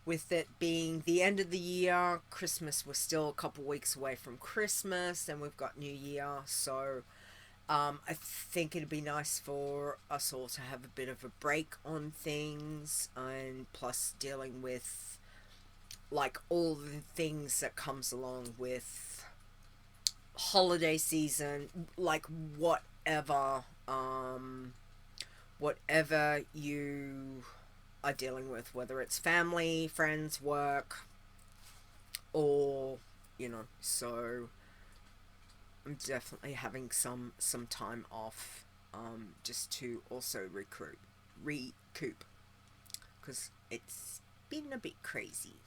with it being the end of the year, Christmas, we're still a couple weeks away from Christmas, and we've got New Year, so I think it'd be nice for us all to have a bit of a break on things, and plus dealing with like all the things that comes along with holiday season, like whatever you are dealing with, whether it's family, friends, work, or so I'm definitely having some time off, just to also recoup, because it's been a bit crazy.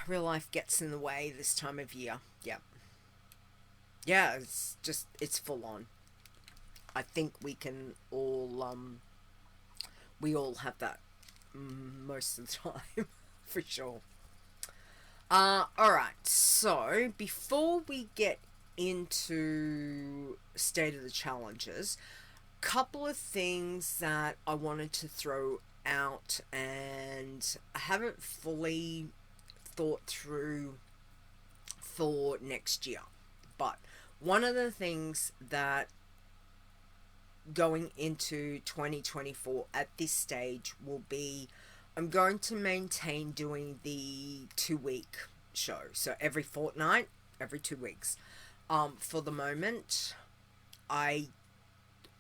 Real life gets in the way this time of year. Yeah, it's full on. I think we can all we all have that most of the time for sure. Alright, so before we get into state of the challenges, couple of things that I wanted to throw out and I haven't fully thought through for next year. But one of the things that going into 2024 at this stage will be, I'm going to maintain doing the 2-week show. So every fortnight, every 2 weeks. For the moment, I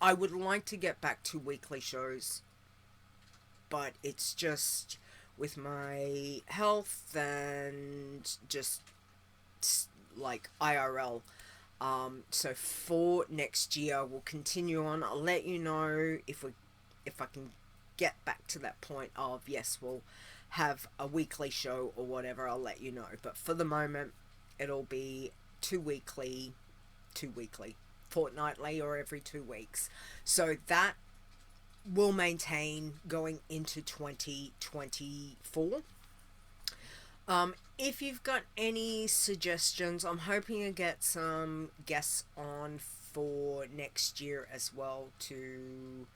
would like to get back to weekly shows, but it's just with my health and just like IRL, So for next year, we'll continue on. I'll let you know if I can get back to that point of, yes, we'll have a weekly show or whatever. I'll let you know. But for the moment, it'll be fortnightly or every 2 weeks. So that will maintain going into 2024. If you've got any suggestions, I'm hoping to get some guests on for next year as well to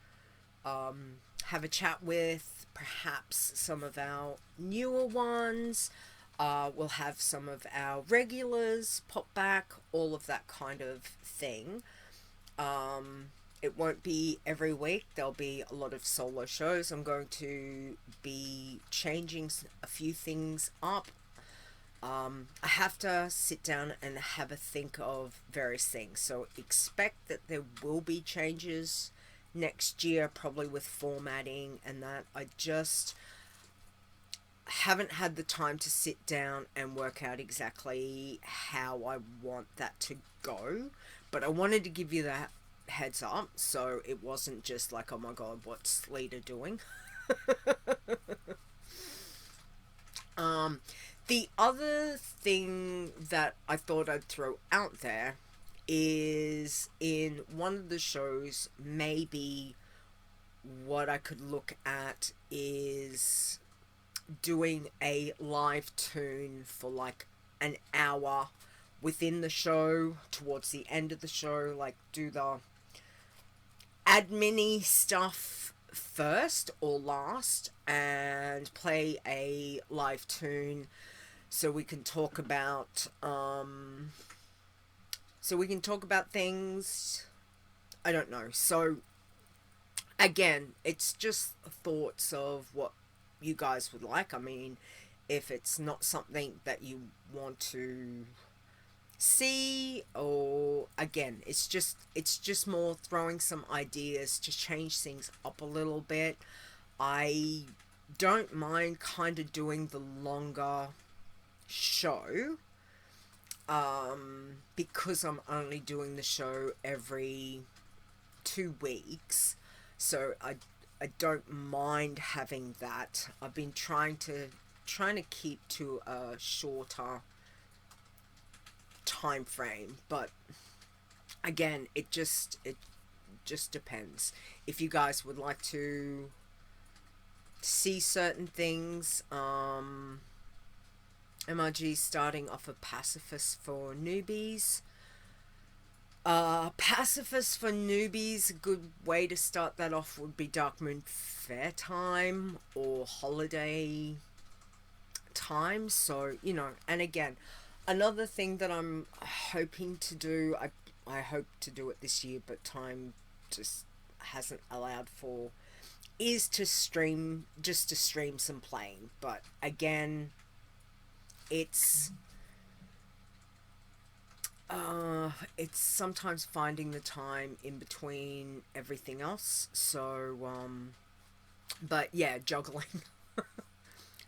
have a chat with, perhaps some of our newer ones. We'll have some of our regulars pop back, all of that kind of thing. It won't be every week. There'll be a lot of solo shows. I'm going to be changing a few things up. I have to sit down and have a think of various things. So expect that there will be changes next year, probably with formatting and that. I just haven't had the time to sit down and work out exactly how I want that to go. But I wanted to give you that heads up, so it wasn't just like, oh my god, what's Leeta doing? The other thing that I thought I'd throw out there is, in one of the shows, maybe what I could look at is doing a live tune for like an hour within the show, towards the end of the show, like do the admin-y stuff first or last and play a live tune so we can talk about things. I don't know. So again, it's just thoughts of what you guys would like. I mean, if it's not something that you want to see, or again, it's just more throwing some ideas to change things up a little bit. I don't mind kind of doing the longer show, because I'm only doing the show every 2 weeks, so I don't mind having that. I've been trying to keep to a shorter time frame, but again, it just depends. If you guys would like to see certain things, MRG starting off a pacifist for newbies. Pacifist for newbies, a good way to start that off would be Darkmoon Faire time or holiday time. So, you know, and again, another thing that I'm hoping to do, I hope to do it this year, but time just hasn't allowed for, is to stream some playing. But again, it's sometimes finding the time in between everything else. So but yeah, juggling.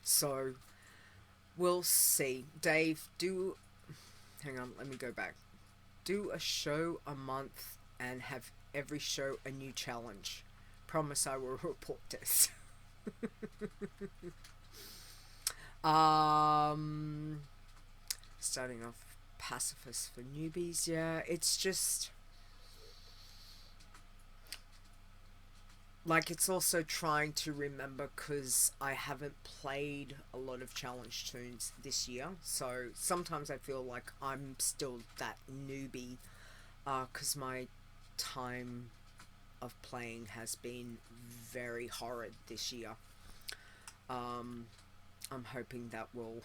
So we'll see. Dave, hang on, let me go back. Do a show a month and have every show a new challenge. Promise I will report this. Starting off pacifist for newbies, yeah, it's just like, it's also trying to remember, because I haven't played a lot of challenge tunes this year, so sometimes I feel like I'm still that newbie, because my time of playing has been very horrid this year. I'm hoping that will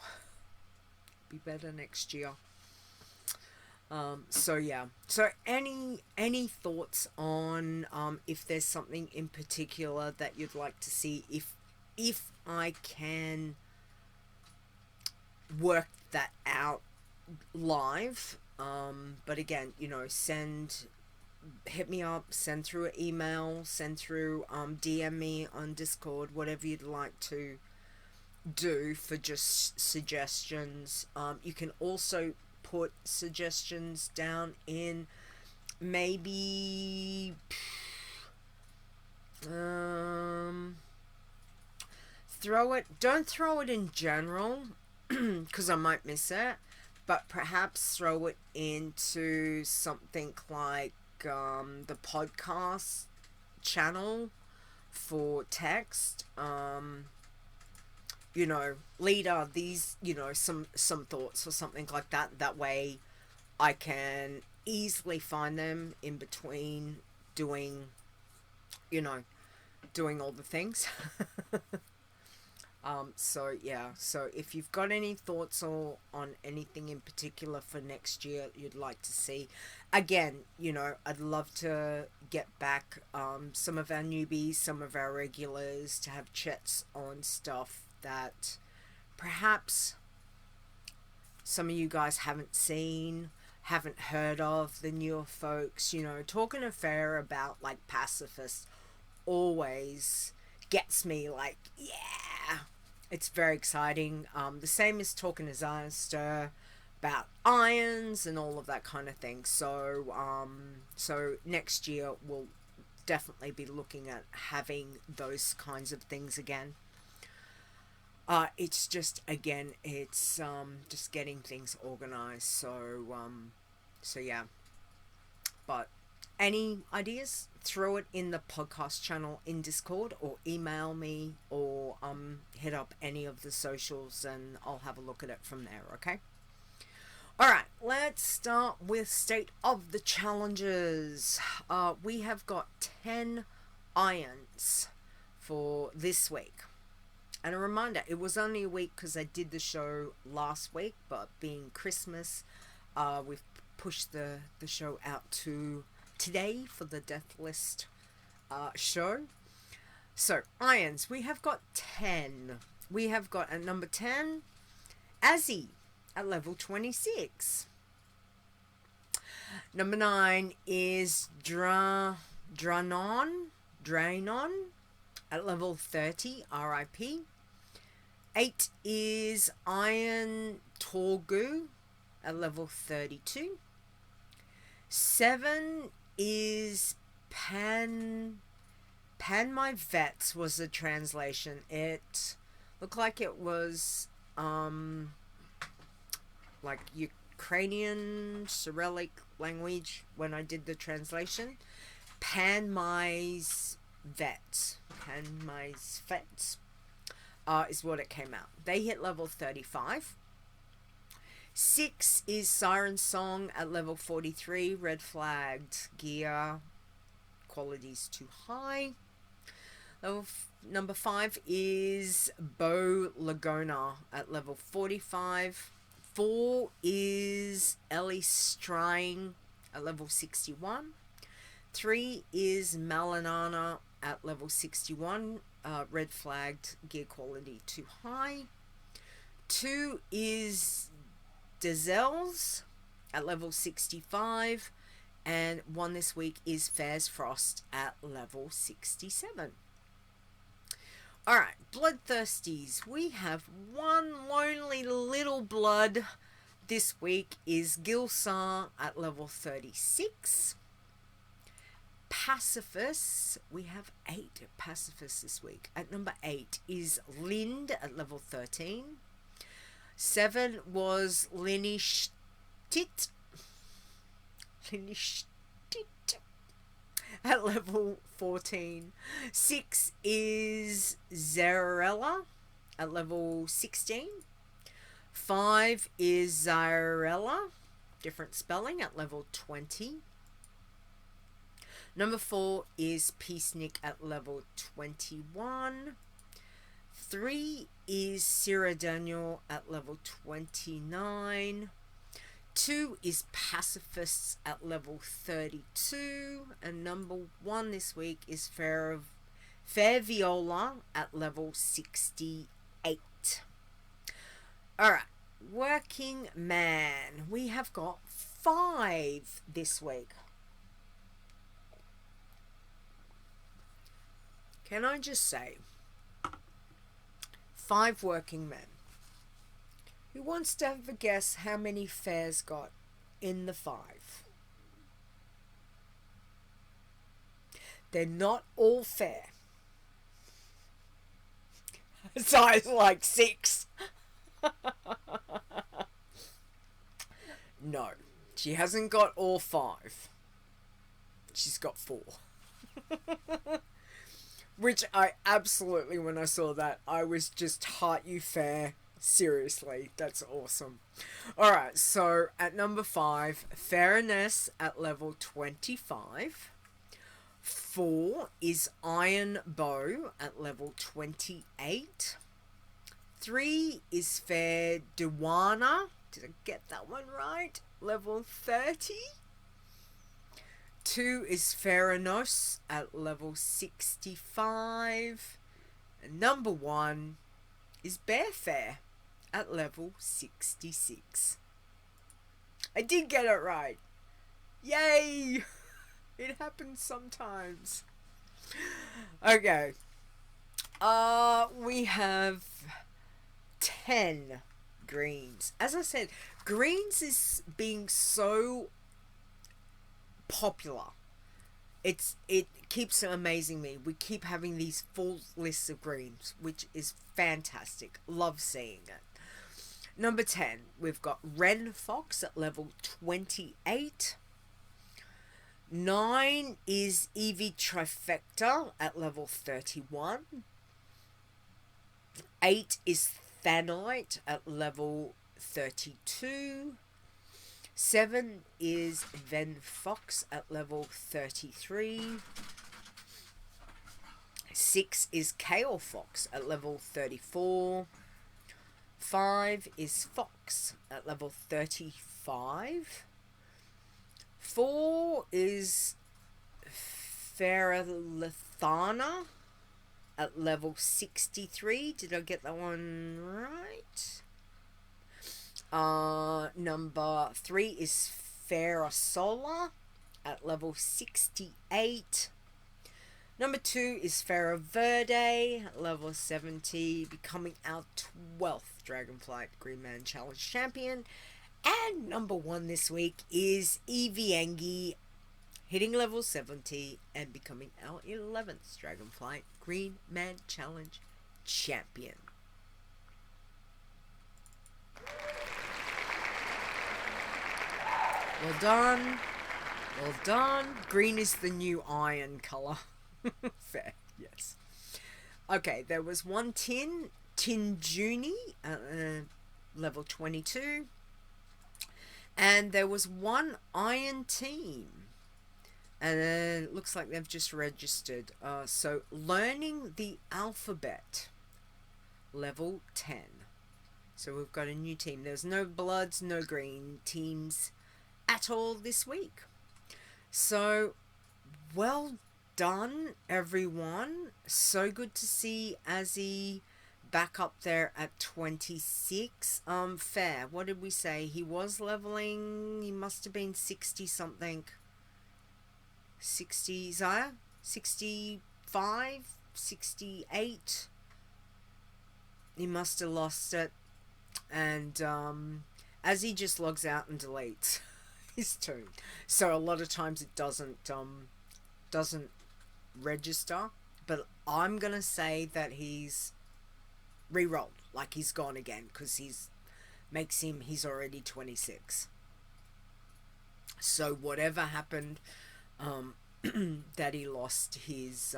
be better next year. So yeah. So any thoughts on if there's something in particular that you'd like to see, if I can work that out live, but again, you know, hit me up, send through an email, send through DM me on Discord, whatever you'd like to do for just suggestions. You can also put suggestions down in maybe don't throw it in general because I might miss it, but perhaps throw it into something like the podcast channel for text. You know, Leeta, these, you know, some thoughts or something like that. That way I can easily find them in between doing, you know, doing all the things. So yeah, so if you've got any thoughts or on anything in particular for next year you'd like to see, again, you know, I'd love to get back some of our newbies, some of our regulars, to have chats on stuff that perhaps some of you guys haven't seen, haven't heard of, the newer folks. You know, talking to Faire about like pacifists always gets me like, yeah, it's very exciting. The same as talking to Zionstir about irons and all of that kind of thing. So so next year we'll definitely be looking at having those kinds of things again. It's just, again, it's just getting things organized. So so yeah, but any ideas, throw it in the podcast channel in Discord, or email me, or hit up any of the socials and I'll have a look at it from there, okay? Alright, let's start with State of the Challenges. We have got 10 irons for this week. And a reminder, it was only a week because I did the show last week, but being Christmas, we've pushed the show out to today for the Death List show. So, irons, we have got 10. We have got at number 10, Azzy at level 26. Number 9 is Dranon at level 30, RIP. 8 is Iron Torgu at level 32. 7 is Pan My Vets was the translation. It looked like it was like Ukrainian Cyrillic language when I did the translation. Pan My Vets is what it came out. They hit level 35. 6 is Siren Song at level 43. Red flagged gear. Quality's too high. Number 5 is Bo Lagona at level 45. 4 is Ellie Strying at level 61. 3 is Malinana at level 61. Red flagged gear quality too high. 2 is Dazels at level 65, and 1 this week is Fairs Frost at level 67. Alright, Bloodthirsties. We have one lonely little blood this week is Gilsar at level 36. Pacifists, we have 8 pacifists this week. At number 8 is Lind at level 13. 7 was Linishtit at level 14. 6 is Zarella at level 16. 5 is Zyrella, different spelling, at level 20. Number 4 is Peacenik at level 21. 3 is Sarah Daniel at level 29. 2 is Pacifists at level 32. And number 1 this week is Fair Viola at level 68. Alright, Working Man. We have got 5 this week. Can I just say, 5 working men. Who wants to have a guess how many Fairs got in the 5? They're not all fair. Size like 6. No, she hasn't got all 5. She's got 4. Which I absolutely, when I saw that, I was just heart you fair. Seriously, that's awesome. Alright, so at number 5, Fairness at level 25. 4 is Iron Bow at level 28. 3 is Fair Duana. Did I get that one right? Level 30. 2 is Feranos at level 65. And number 1 is Bear Fair at level 66. I did get it right. Yay! It happens sometimes. Okay. We have 10 greens. As I said, greens is being so popular. It keeps amazing me. We keep having these full lists of greens, which is fantastic. Love seeing it. Number 10, we've got Ren Fox at level 28. 9 is Eevee Trifecta at level 31. 8 is Thanite at level 32. 7 is Ven Fox at level 33. 6 is Kale Fox at level 34. 5 is Fox at level 35. 4 is Ferreverdae at level 63. Did I get that one right? Number 3 is Ferrosola at level 68. Number 2 is Ferreverdae at level 70, becoming our 12th Dragonflight Green Man Challenge champion. And number 1 this week is Eviangy, hitting level 70 and becoming our 11th Dragonflight Green Man Challenge champion. Well done. Well done. Green is the new iron colour. Fair, yes. Okay, there was one Tin Juni at level 22. And there was one Iron Team. And it looks like they've just registered. So, learning the alphabet. Level 10. So we've got a new team. There's no Bloods, no Green teams at all this week. So, well done, everyone. So good to see Azzy back up there at 26. Fair, what did we say? He was leveling, he must have been 60 something. 60, Zaya? 65? 68? He must have lost it. And as he just logs out and deletes his tune. So a lot of times it doesn't register. But I'm going to say that he's re-rolled. Like he's gone again. Because he's already 26. So whatever happened, that he lost his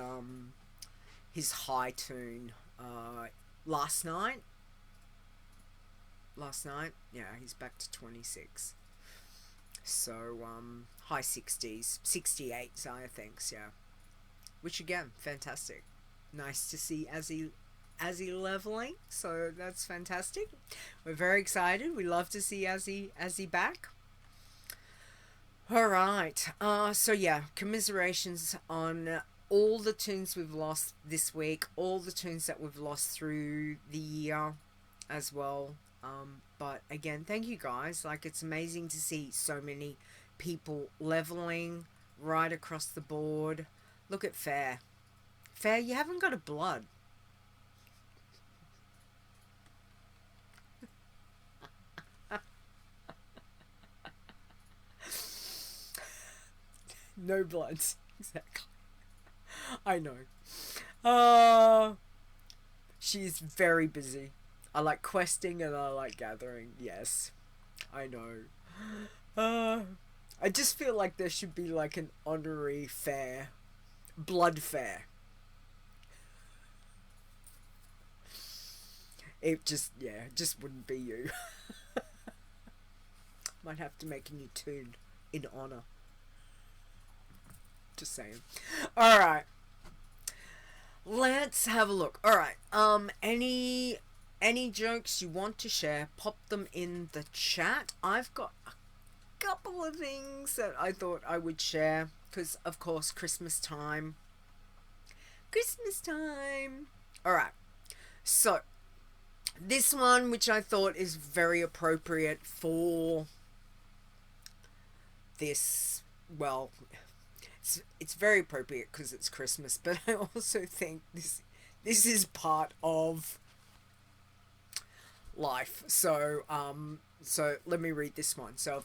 high tune last night, yeah, he's back to 26. So high 60s, 68 Zaya thinks, yeah, which again, fantastic. Nice to see Azzy leveling, so that's fantastic. We're very excited. We love to see Azzy back. Alright, so yeah, commiserations on all the tunes we've lost this week, all the tunes that we've lost through the year as well. But again, thank you guys. Like, it's amazing to see so many people leveling right across the board. Look at Fair. Fair, you haven't got a blood. No bloods. Exactly. I know. She's very busy. I like questing and I like gathering. Yes. I know. I just feel like there should be like an honorary fair. Blood fair. It just wouldn't be you. Might have to make a new tune in honor. Just saying. Alright. Let's have a look. Alright. Any jokes you want to share, pop them in the chat. I've got a couple of things that I thought I would share. Because, of course, Christmas time. Alright. So, this one, which I thought is very appropriate for this, well, it's very appropriate because it's Christmas, but I also think this is part of life. So let me read this one. So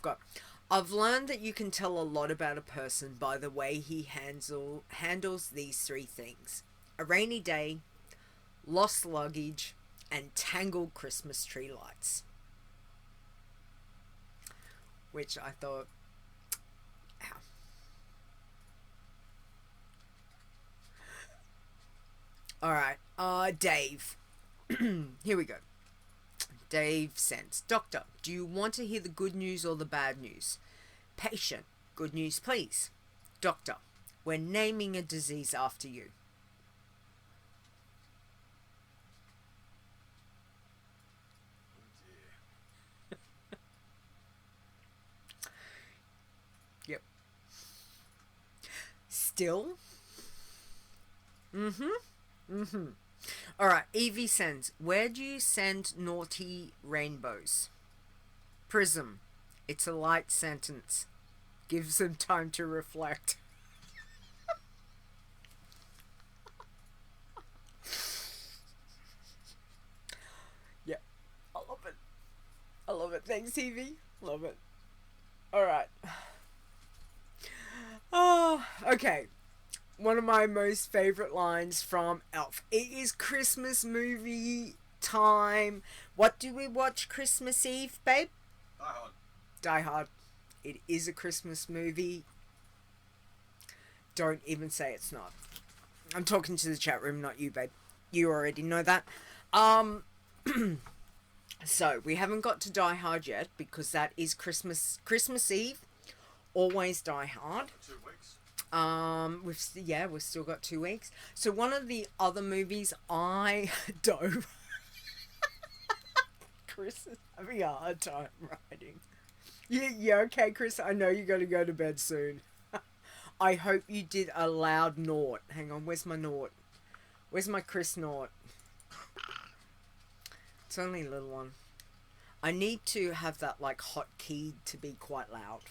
I've learned that you can tell a lot about a person by the way he handles these three things: a rainy day, lost luggage, and tangled Christmas tree lights. Which I thought, Alright, Dave. Here we go. Dave sends, Doctor, do you want to hear the good news or the bad news? Patient, good news please. Doctor, we're naming a disease after you. Yep. Still? Alright, Evie sends, where do you send naughty rainbows? Prism. It's a light sentence. Gives them time to reflect. Yeah, I love it. I love it. Thanks, Evie. Love it. Alright. Oh, okay. One of my most favourite lines from Elf. It is Christmas movie time. What do we watch Christmas Eve, babe? Die Hard. Die Hard. It is a Christmas movie. Don't even say it's not. I'm talking to the chat room, not you, babe. You already know that. So, we haven't got to Die Hard yet, because that is Christmas Eve. Always Die Hard. 2 weeks. We've still got 2 weeks. So one of the other movies I don't. Chris is having a hard time writing. Yeah, okay, Chris. I know you got to go to bed soon. I hope you did a loud naught. Hang on, where's my naught? Where's my Chris naught? It's only a little one. I need to have that like hotkey to be quite loud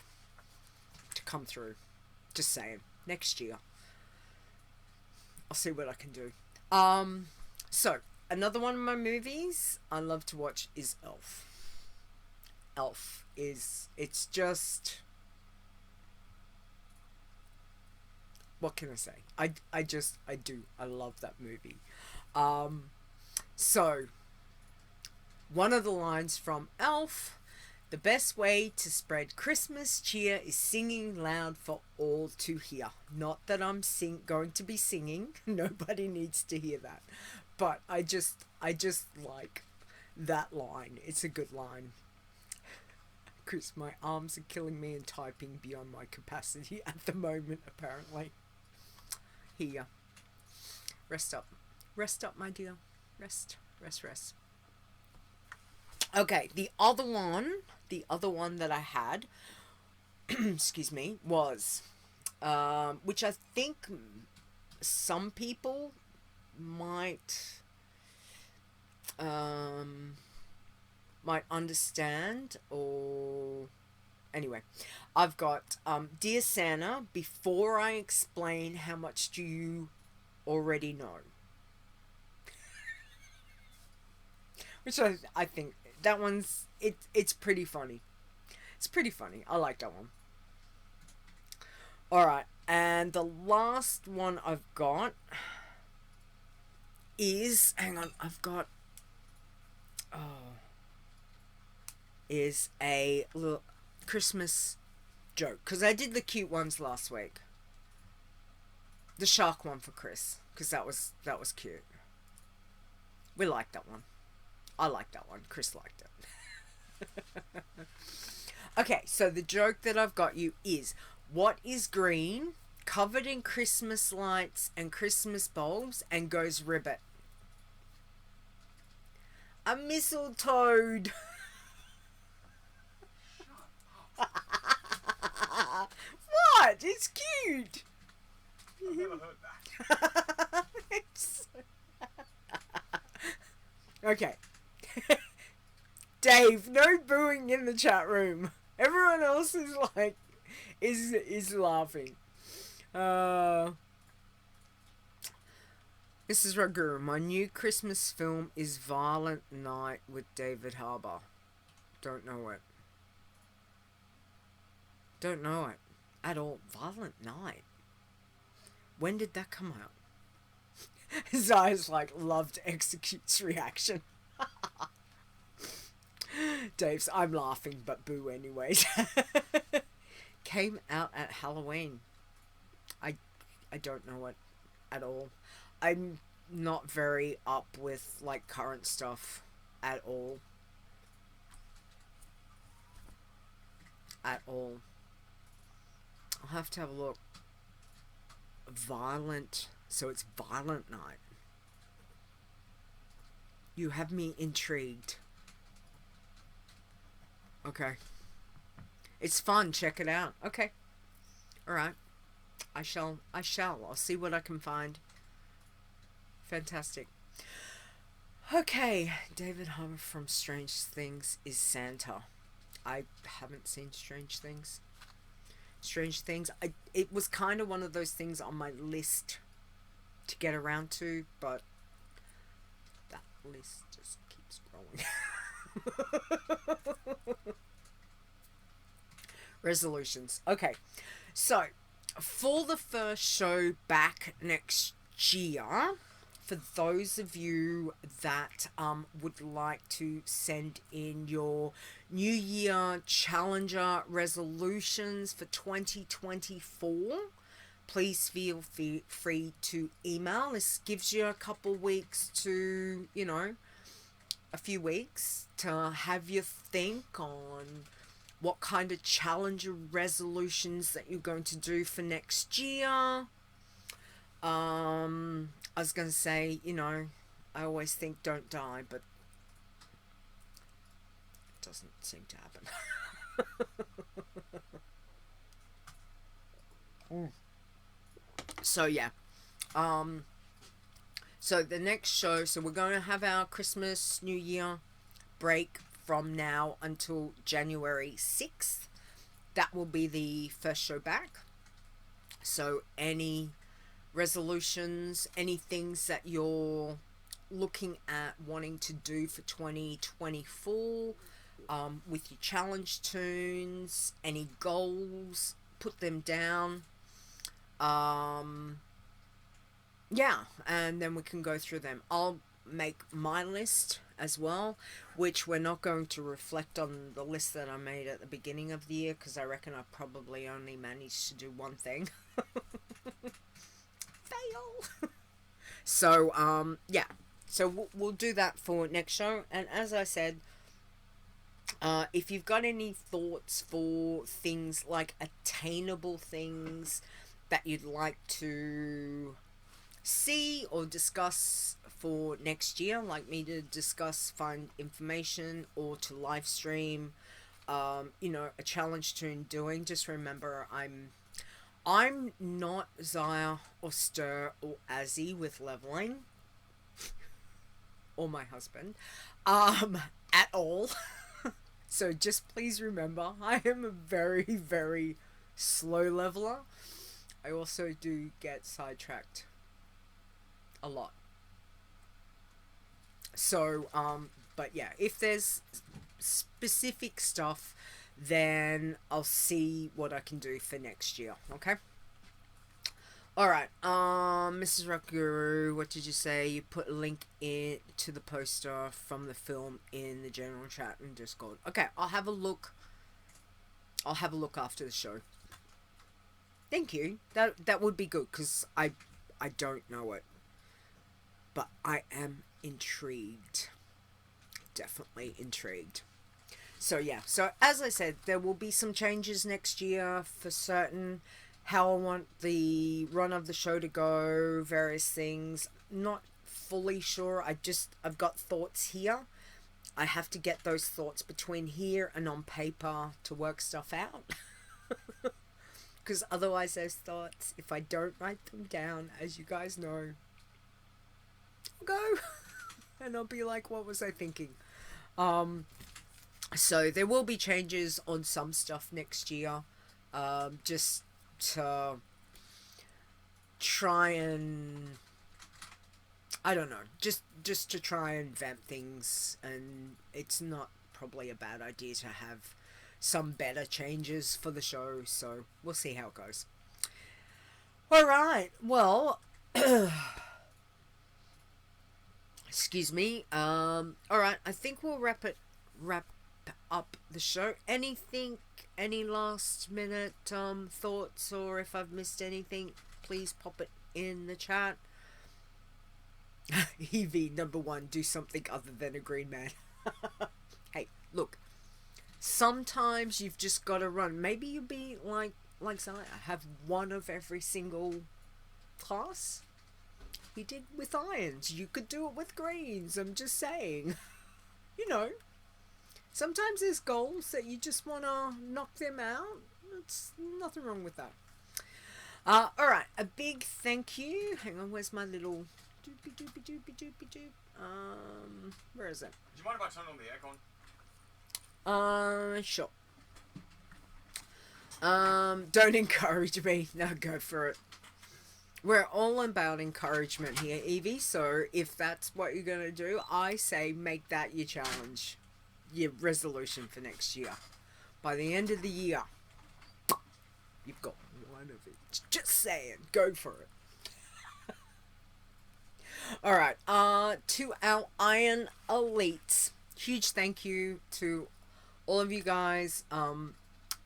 to come through. Just saying. Next year. I'll see what I can do. So, another one of my movies I love to watch is Elf. Elf is... It's just... What can I say? I do. I love that movie. So, one of the lines from Elf... The best way to spread Christmas cheer is singing loud for all to hear. Not that I'm going to be singing. Nobody needs to hear that. But I just like that line. It's a good line. Chris, my arms are killing me and typing beyond my capacity at the moment, apparently. Here. Rest up. Rest up, my dear. Rest. Okay, the other one that I had, excuse me, was, which I think some people might understand, or anyway, I've got, Dear Santa, before I explain, how much do you already know? Which I think that one's it's pretty funny. It's pretty funny. I like that one. Alright. And the last one I've got is, hang on, I've got, is a little Christmas joke. Because I did the cute ones last week. The shark one for Chris. Because that was cute. We liked that one. I liked that one. Chris liked it. Okay, so the joke that I've got you is, what is green, covered in Christmas lights and Christmas bulbs, and goes ribbit? A mistletoe. What? It's cute. I've never heard that. Okay. Dave, no booing in the chat room. Everyone else is like, is laughing. Mrs. Raghu, my new Christmas film is Violent Night with David Harbour. Don't know it. Don't know it at all. Violent Night. When did that come out? His eyes like loved Execute's reaction. Dave's, I'm laughing, but boo anyways. Came out at Halloween. I don't know it at all. I'm not very up with like current stuff at all. At all. I'll have to have a look. Violent. So it's Violent Night. You have me intrigued. Okay. It's fun. Check it out. Okay. Alright. I shall. I'll see what I can find. Fantastic. Okay. David Harbour from Strange Things is Santa. I haven't seen Strange Things. Strange Things. It was kind of one of those things on my list to get around to, but that list just keeps growing. Resolutions. Okay. So, for the first show back next year, for those of you that would like to send in your New Year Challenger resolutions for 2024, please feel free to email. This gives you a couple weeks to, you know, a few weeks to have you think on what kind of Challenger resolutions that you're going to do for next year. I was going to say, you know, I always think don't die, but it doesn't seem to happen. So, yeah. So the next show, so we're going to have our Christmas, New Year break from now until January 6th. That will be the first show back. So any resolutions, any things that you're looking at wanting to do for 2024 with your challenge tunes, any goals, put them down. Yeah, and then we can go through them. I'll make my list as well, which we're not going to reflect on the list that I made at the beginning of the year, because I reckon I probably only managed to do one thing. Fail. So yeah, so we'll do that for next show. And as I said, if you've got any thoughts for things like attainable things that you'd like to see or discuss for next year, like me to discuss, find information, or to live stream, you know, a challenge tune doing, just remember I'm not Zaya or Stir or Azzy with leveling, or my husband, at all. So just please remember, I am a very, very slow leveler. I also do get sidetracked a lot. So, but yeah, if there's specific stuff, then I'll see what I can do for next year, okay? Alright, Mrs. Rockguru, what did you say? You put a link in to the poster from the film in the general chat and Discord. Okay, I'll have a look. I'll have a look after the show. Thank you. That would be good, because I don't know it. But I am intrigued. Definitely intrigued. So yeah, so as I said, there will be some changes next year for certain. How I want the run of the show to go, various things. Not fully sure. I've got thoughts here. I have to get those thoughts between here and on paper to work stuff out. Because otherwise those thoughts, if I don't write them down, as you guys know, I'll go. And I'll be like, what was I thinking? So there will be changes on some stuff next year. Just to try and, I don't know, just to try and vamp things, and it's not probably a bad idea to have some better changes for the show, so we'll see how it goes. Alright, well, excuse me, alright, I think we'll wrap up the show. Any last minute thoughts, or if I've missed anything, please pop it in the chat. Evie, number 1, do something other than a green man. Hey, look, sometimes you've just got to run. Maybe you be like Zaya, have one of every single class. He did with irons. You could do it with greens. I'm just saying. You know, sometimes there's goals that you just want to knock them out. There's nothing wrong with that. Alright, a big thank you. Hang on, where's my little doopy. Where is it? Do you mind if I turn on the aircon? Sure. Don't encourage me. No, go for it. We're all about encouragement here, Evie, so if that's what you're gonna do, I say make that your challenge. Your resolution for next year. By the end of the year, you've got one of it. Just saying, go for it. Alright, to our Iron Elites, huge thank you to all of you guys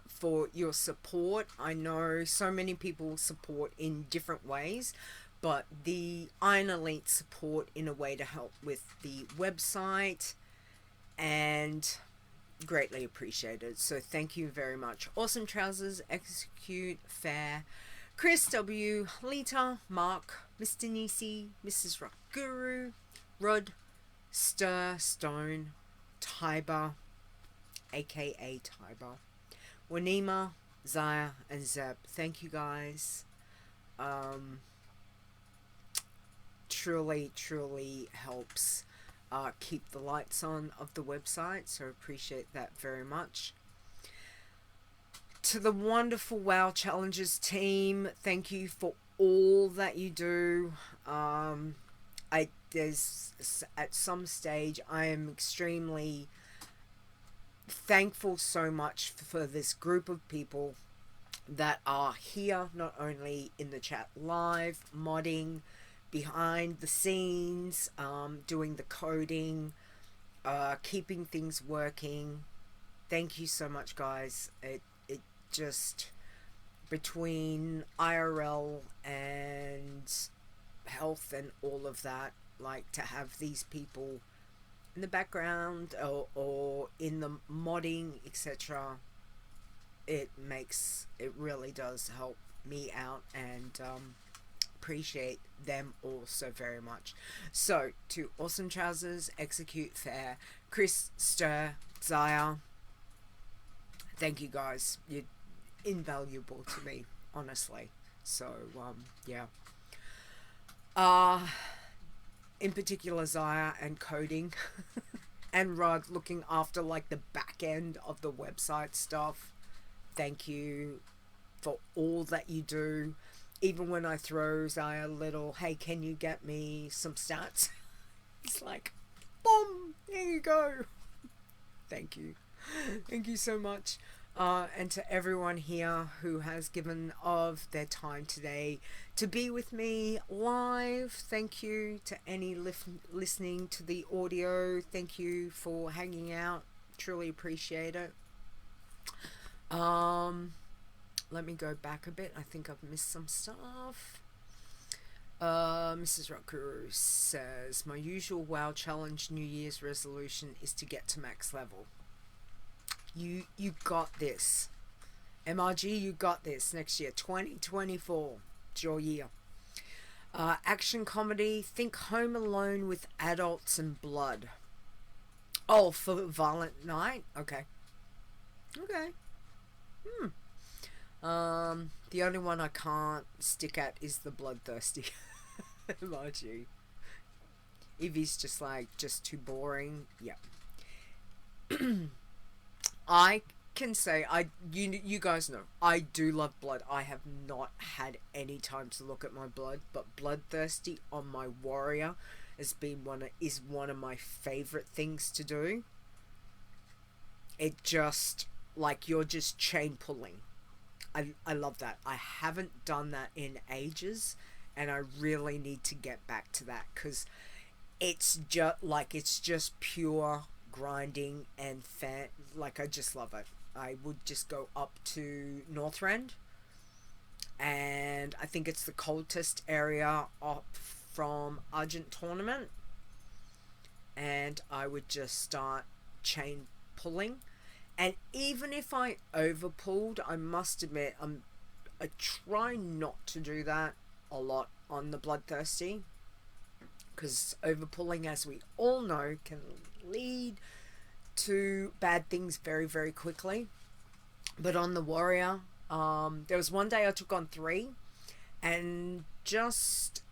for your support. I know so many people support in different ways, but the Iron Elite support in a way to help with the website, and greatly appreciated. So thank you very much. Awesome Trousers, Execute, Fair, Chris W, Leeta, Mark, Mr. Nisi, Mrs. Rock Guru, Rod, Stir, Stone, Tiber, aka Tiber, Wanima, Zaya, and Zeb. Thank you guys. Truly helps keep the lights on of the website, so appreciate that very much. To the wonderful WoW Challenges team, thank you for all that you do. At some stage I am extremely thankful so much for this group of people that are here, not only in the chat live, modding, behind the scenes, doing the coding, keeping things working. Thank you so much, guys. It just, between IRL and health and all of that, like, to have these people in the background or in the modding, etc., it really does help me out, and appreciate them all so very much. So to Awesome Trousers, Execute Fair, Chris, Stir, Zaya, thank you guys. You're invaluable to me, honestly. So yeah. In particular, Zaya and coding and Rod looking after like the back end of the website stuff. Thank you for all that you do. Even when I throw Zaya a little, hey, can you get me some stats? It's like, boom, there you go. Thank you. Thank you so much. And to everyone here who has given of their time today to be with me live. Thank you to any listening to the audio. Thank you for hanging out. Truly appreciate it. Let me go back a bit. I think I've missed some stuff. Mrs. Rockguru says, my usual WoW challenge New Year's resolution is to get to max level. You got this. MRG, you got this next year. 2024. It's your year. Action comedy. Think Home Alone with adults and blood. Oh, for Violent Night? Okay. Okay. The only one I can't stick at is the Bloodthirsty. MRG. Evie's just too boring. Yep. I can say you guys know I do love blood. I have not had any time to look at my blood, but Bloodthirsty on my warrior has been is one of my favorite things to do. It just you're just chain pulling. I love that. I haven't done that in ages, and I really need to get back to that because it's just pure grinding and I just love it. I would just go up to Northrend, and I think it's the coldest area up from Argent Tournament, and I would just start chain pulling. And even if I overpulled, I must admit I try not to do that a lot on the Bloodthirsty, because overpulling, as we all know, can lead to bad things very, very quickly. But on the warrior, there was one day I took on 3, and just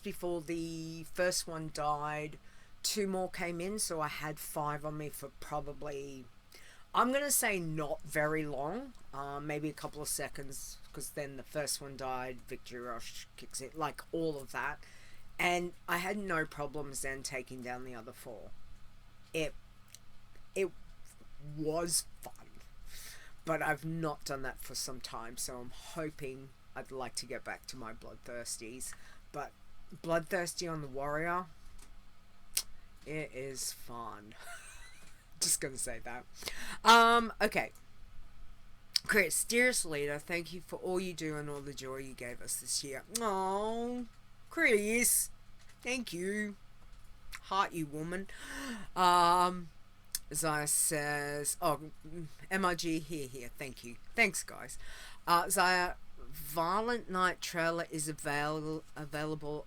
before the first one died, 2 more came in, so I had 5 on me for probably, I'm gonna say not very long, maybe a couple of seconds, because then the first one died, victory rush kicks in, all of that, and I had no problems then taking down the other 4. It was fun, but I've not done that for some time, so I'm hoping I'd like to get back to my Bloodthirsties. But Bloodthirsty on the warrior, it is fun. Just gonna say that. Okay. Chris, dearest Leeta, thank you for all you do and all the joy you gave us this year. Oh, Chris, thank you. Heart you, woman. Zaya says, MRG here. Thank you. Thanks, guys. Zaya, Violent Night trailer is available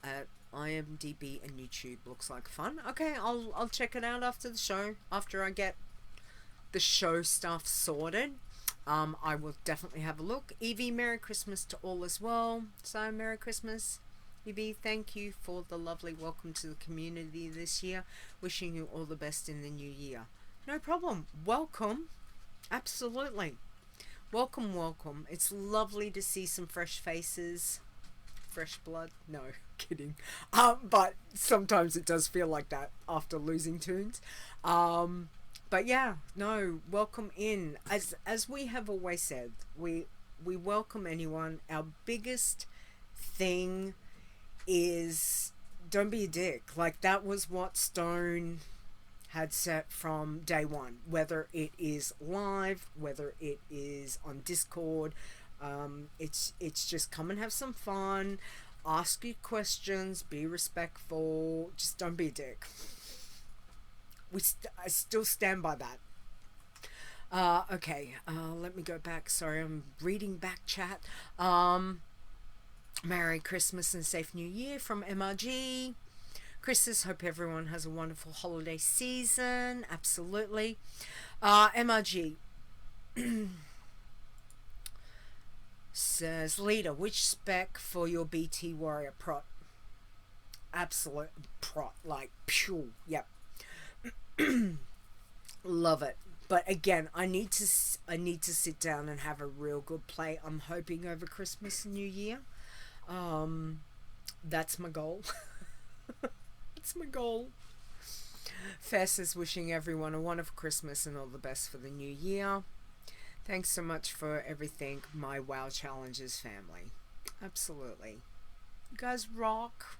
at IMDb and YouTube. Looks like fun. Okay, I'll check it out after the show. After I get the show stuff sorted, I will definitely have a look. Evie, Merry Christmas to all as well. So Merry Christmas, Evie. Thank you for the lovely welcome to the community this year. Wishing you all the best in the new year. No problem. Welcome. Absolutely. Welcome. It's lovely to see some fresh faces. Fresh blood? No, kidding. But sometimes it does feel like that after losing tunes. But yeah, no, welcome in. As we have always said, we welcome anyone. Our biggest thing is don't be a dick. That was what Stone had set from day one, whether it is live, whether it is on Discord. It's just come and have some fun, ask you questions, be respectful, just don't be a dick. I still stand by that. Okay, let me go back. Sorry, I'm reading back chat. Merry Christmas and safe New Year from MRG. Chris says, hope everyone has a wonderful holiday season. Absolutely. MRG says, Leeta, which spec for your BT Warrior prot? Absolute prot, pure. Yep. Love it. But again, I need to sit down and have a real good play. I'm hoping over Christmas and New Year. That's my goal. That's my goal. Fess is wishing everyone a wonderful Christmas and all the best for the new year. Thanks so much for everything, my WoW Challenges family. Absolutely. You guys rock.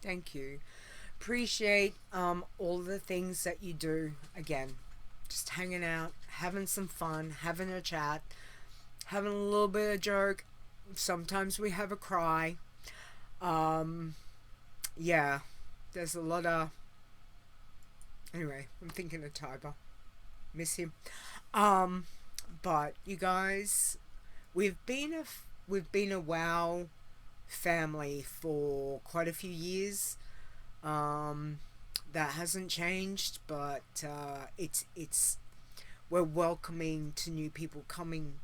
Thank you. Appreciate all the things that you do. Again, just hanging out, having some fun, having a chat, having a little bit of joke. Sometimes we have a cry. Yeah, there's a lot of... Anyway, I'm thinking of Tiber. Miss him. But you guys, we've been a WoW family for quite a few years. That hasn't changed, but it's we're welcoming to new people coming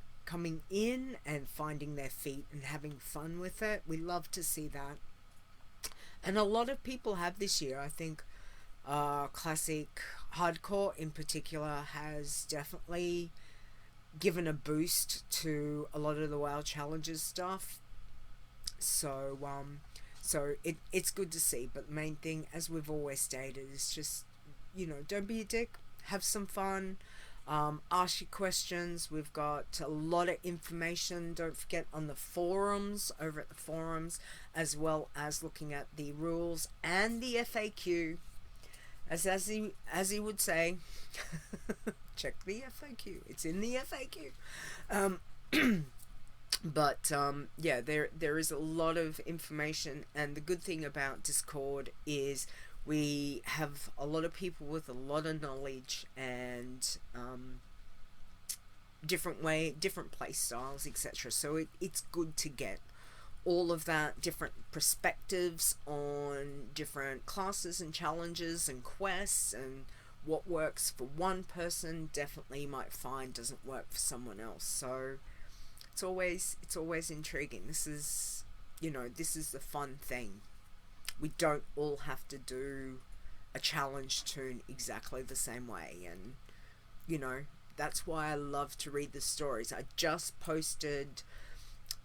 in and finding their feet and having fun with it. We love to see that, and a lot of people have this year. I think classic hardcore in particular has definitely given a boost to a lot of the WoW challenges stuff. So it's good to see, but the main thing, as we've always stated, is just, don't be a dick, have some fun, ask your questions. We've got a lot of information, don't forget, on the forums, over at the forums, as well as looking at the rules and the FAQ. As he would say, check the FAQ. It's in the FAQ. But yeah, there is a lot of information, and the good thing about Discord is we have a lot of people with a lot of knowledge and different play styles, etc. So it's good to get all of that, different perspectives on different classes and challenges and quests, and what works for one person definitely might find doesn't work for someone else. So it's always intriguing. This is the fun thing. We don't all have to do a challenge tune exactly the same way, and that's why I love to read the stories. I just posted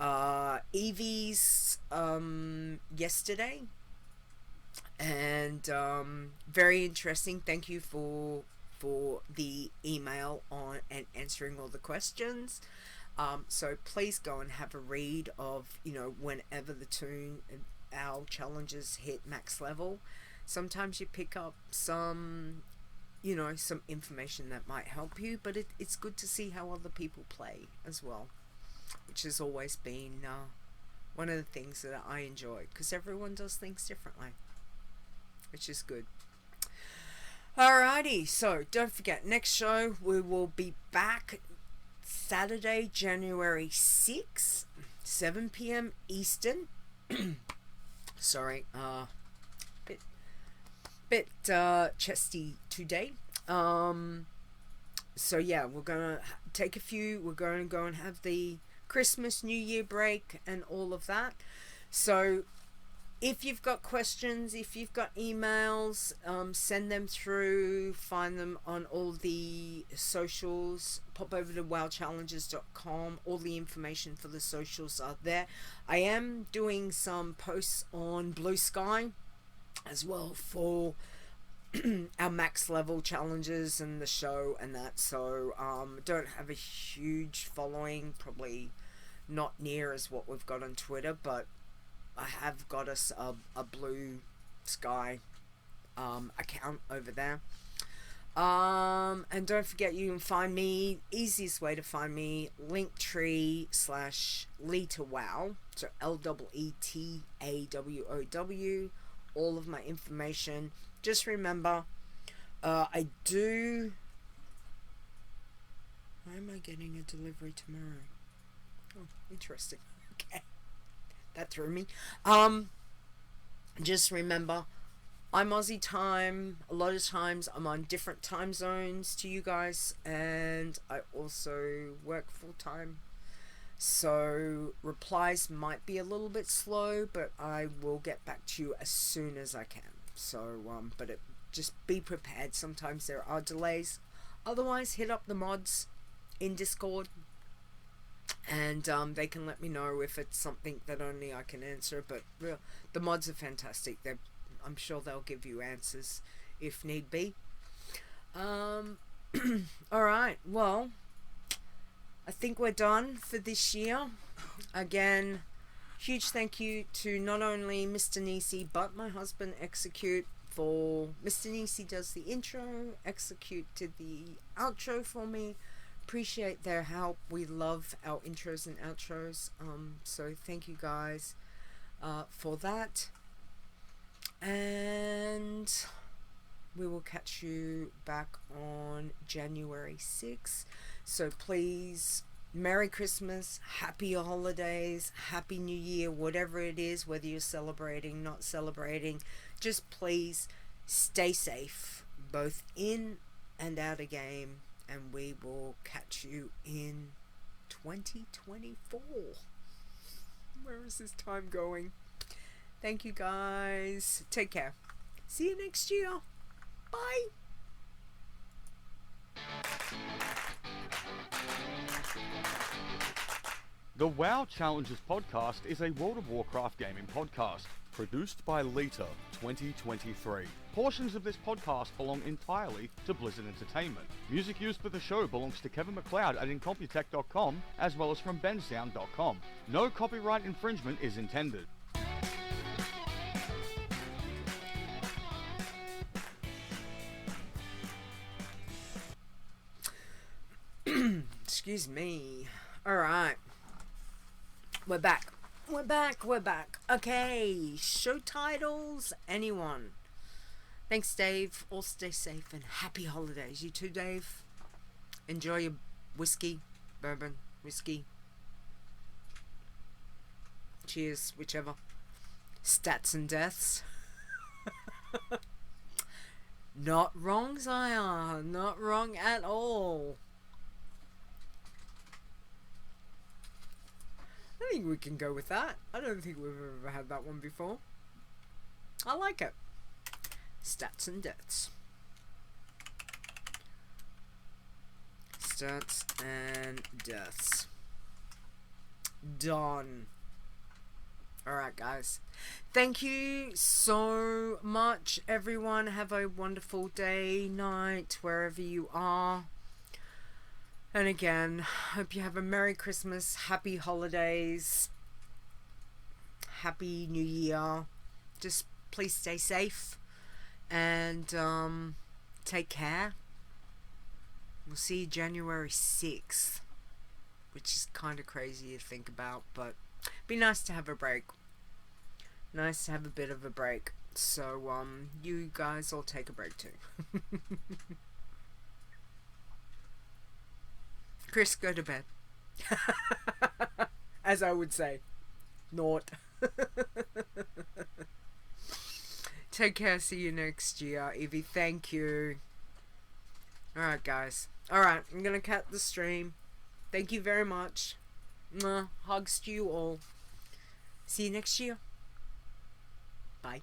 Evie's yesterday, and very interesting. Thank you for the email on and answering all the questions. So please go and have a read of whenever the tune, our challenges hit max level. Sometimes you pick up some some information that might help you, but it's good to see how other people play as well, which has always been one of the things that I enjoy, because everyone does things differently, which is good. Alrighty, so don't forget, next show we will be back Saturday, January 6th, 7 p.m. Eastern. Sorry, bit chesty today. So yeah, we're gonna take we're going to go and have the Christmas, New Year break and all of that. So if you've got questions, if you've got emails, send them through, find them on all the socials, pop over to wowchallenges.com. All the information for the socials are there. I am doing some posts on Bluesky as well for our max level challenges and the show and that. So don't have a huge following, probably not near as what we've got on Twitter, but I have got us a Blue Sky account over there. And don't forget, you can find me, easiest way to find me, linktr.ee/leetawow, so LEETAWOW, all of my information. Just remember, I do... Why am I getting a delivery tomorrow? Oh, interesting. Okay. That threw me. Just remember, I'm Aussie time. A lot of times I'm on different time zones to you guys, and I also work full time. So replies might be a little bit slow, but I will get back to you as soon as I can. So, just be prepared. Sometimes there are delays. Otherwise, hit up the mods in Discord, and they can let me know if it's something that only I can answer. But the mods are fantastic. I'm sure they'll give you answers if need be. Alright, well, I think we're done for this year. Again, huge thank you to not only Mr. Nisi but my husband Execute. For Mr. Nisi does the intro, Execute did the outro for me. Appreciate their help. We love our intros and outros. So thank you guys for that. And we will catch you back on January 6th. So please, Merry Christmas, Happy Holidays, Happy New Year, whatever it is, whether you're celebrating, not celebrating. Just please stay safe, both in and out of game. And we will catch you in 2024. Where is this time going? Thank you guys. Take care. See you next year. Bye. The WoW Challenges podcast is a World of Warcraft gaming podcast, produced by Leeta 2023. Portions of this podcast belong entirely to Blizzard Entertainment. Music used for the show belongs to Kevin MacLeod at Incompetech.com, as well as from bensound.com. No copyright infringement is intended. Excuse me. Alright. We're back. We're back. Okay. Show titles. Anyone? Thanks, Dave. All stay safe and happy holidays. You too, Dave. Enjoy your whiskey, bourbon, whiskey. Cheers, whichever. Stats and deaths. Not wrong, Zion. Not wrong at all. I think we can go with that. I don't think we've ever had that one before. I like it. Stats and deaths. Stats and deaths. Done. Alright, guys. Thank you so much, everyone. Have a wonderful day, night, wherever you are. And again, hope you have a Merry Christmas, Happy Holidays, Happy New Year. Just please stay safe and take care. We'll see you January 6th, which is kind of crazy to think about, but be nice to have a break. Nice to have a bit of a break. So, you guys all take a break too. Chris, go to bed. As I would say. Naught. Take care. See you next year. Evie, thank you. Alright, guys. Alright, I'm gonna cut the stream. Thank you very much. Hugs to you all. See you next year. Bye.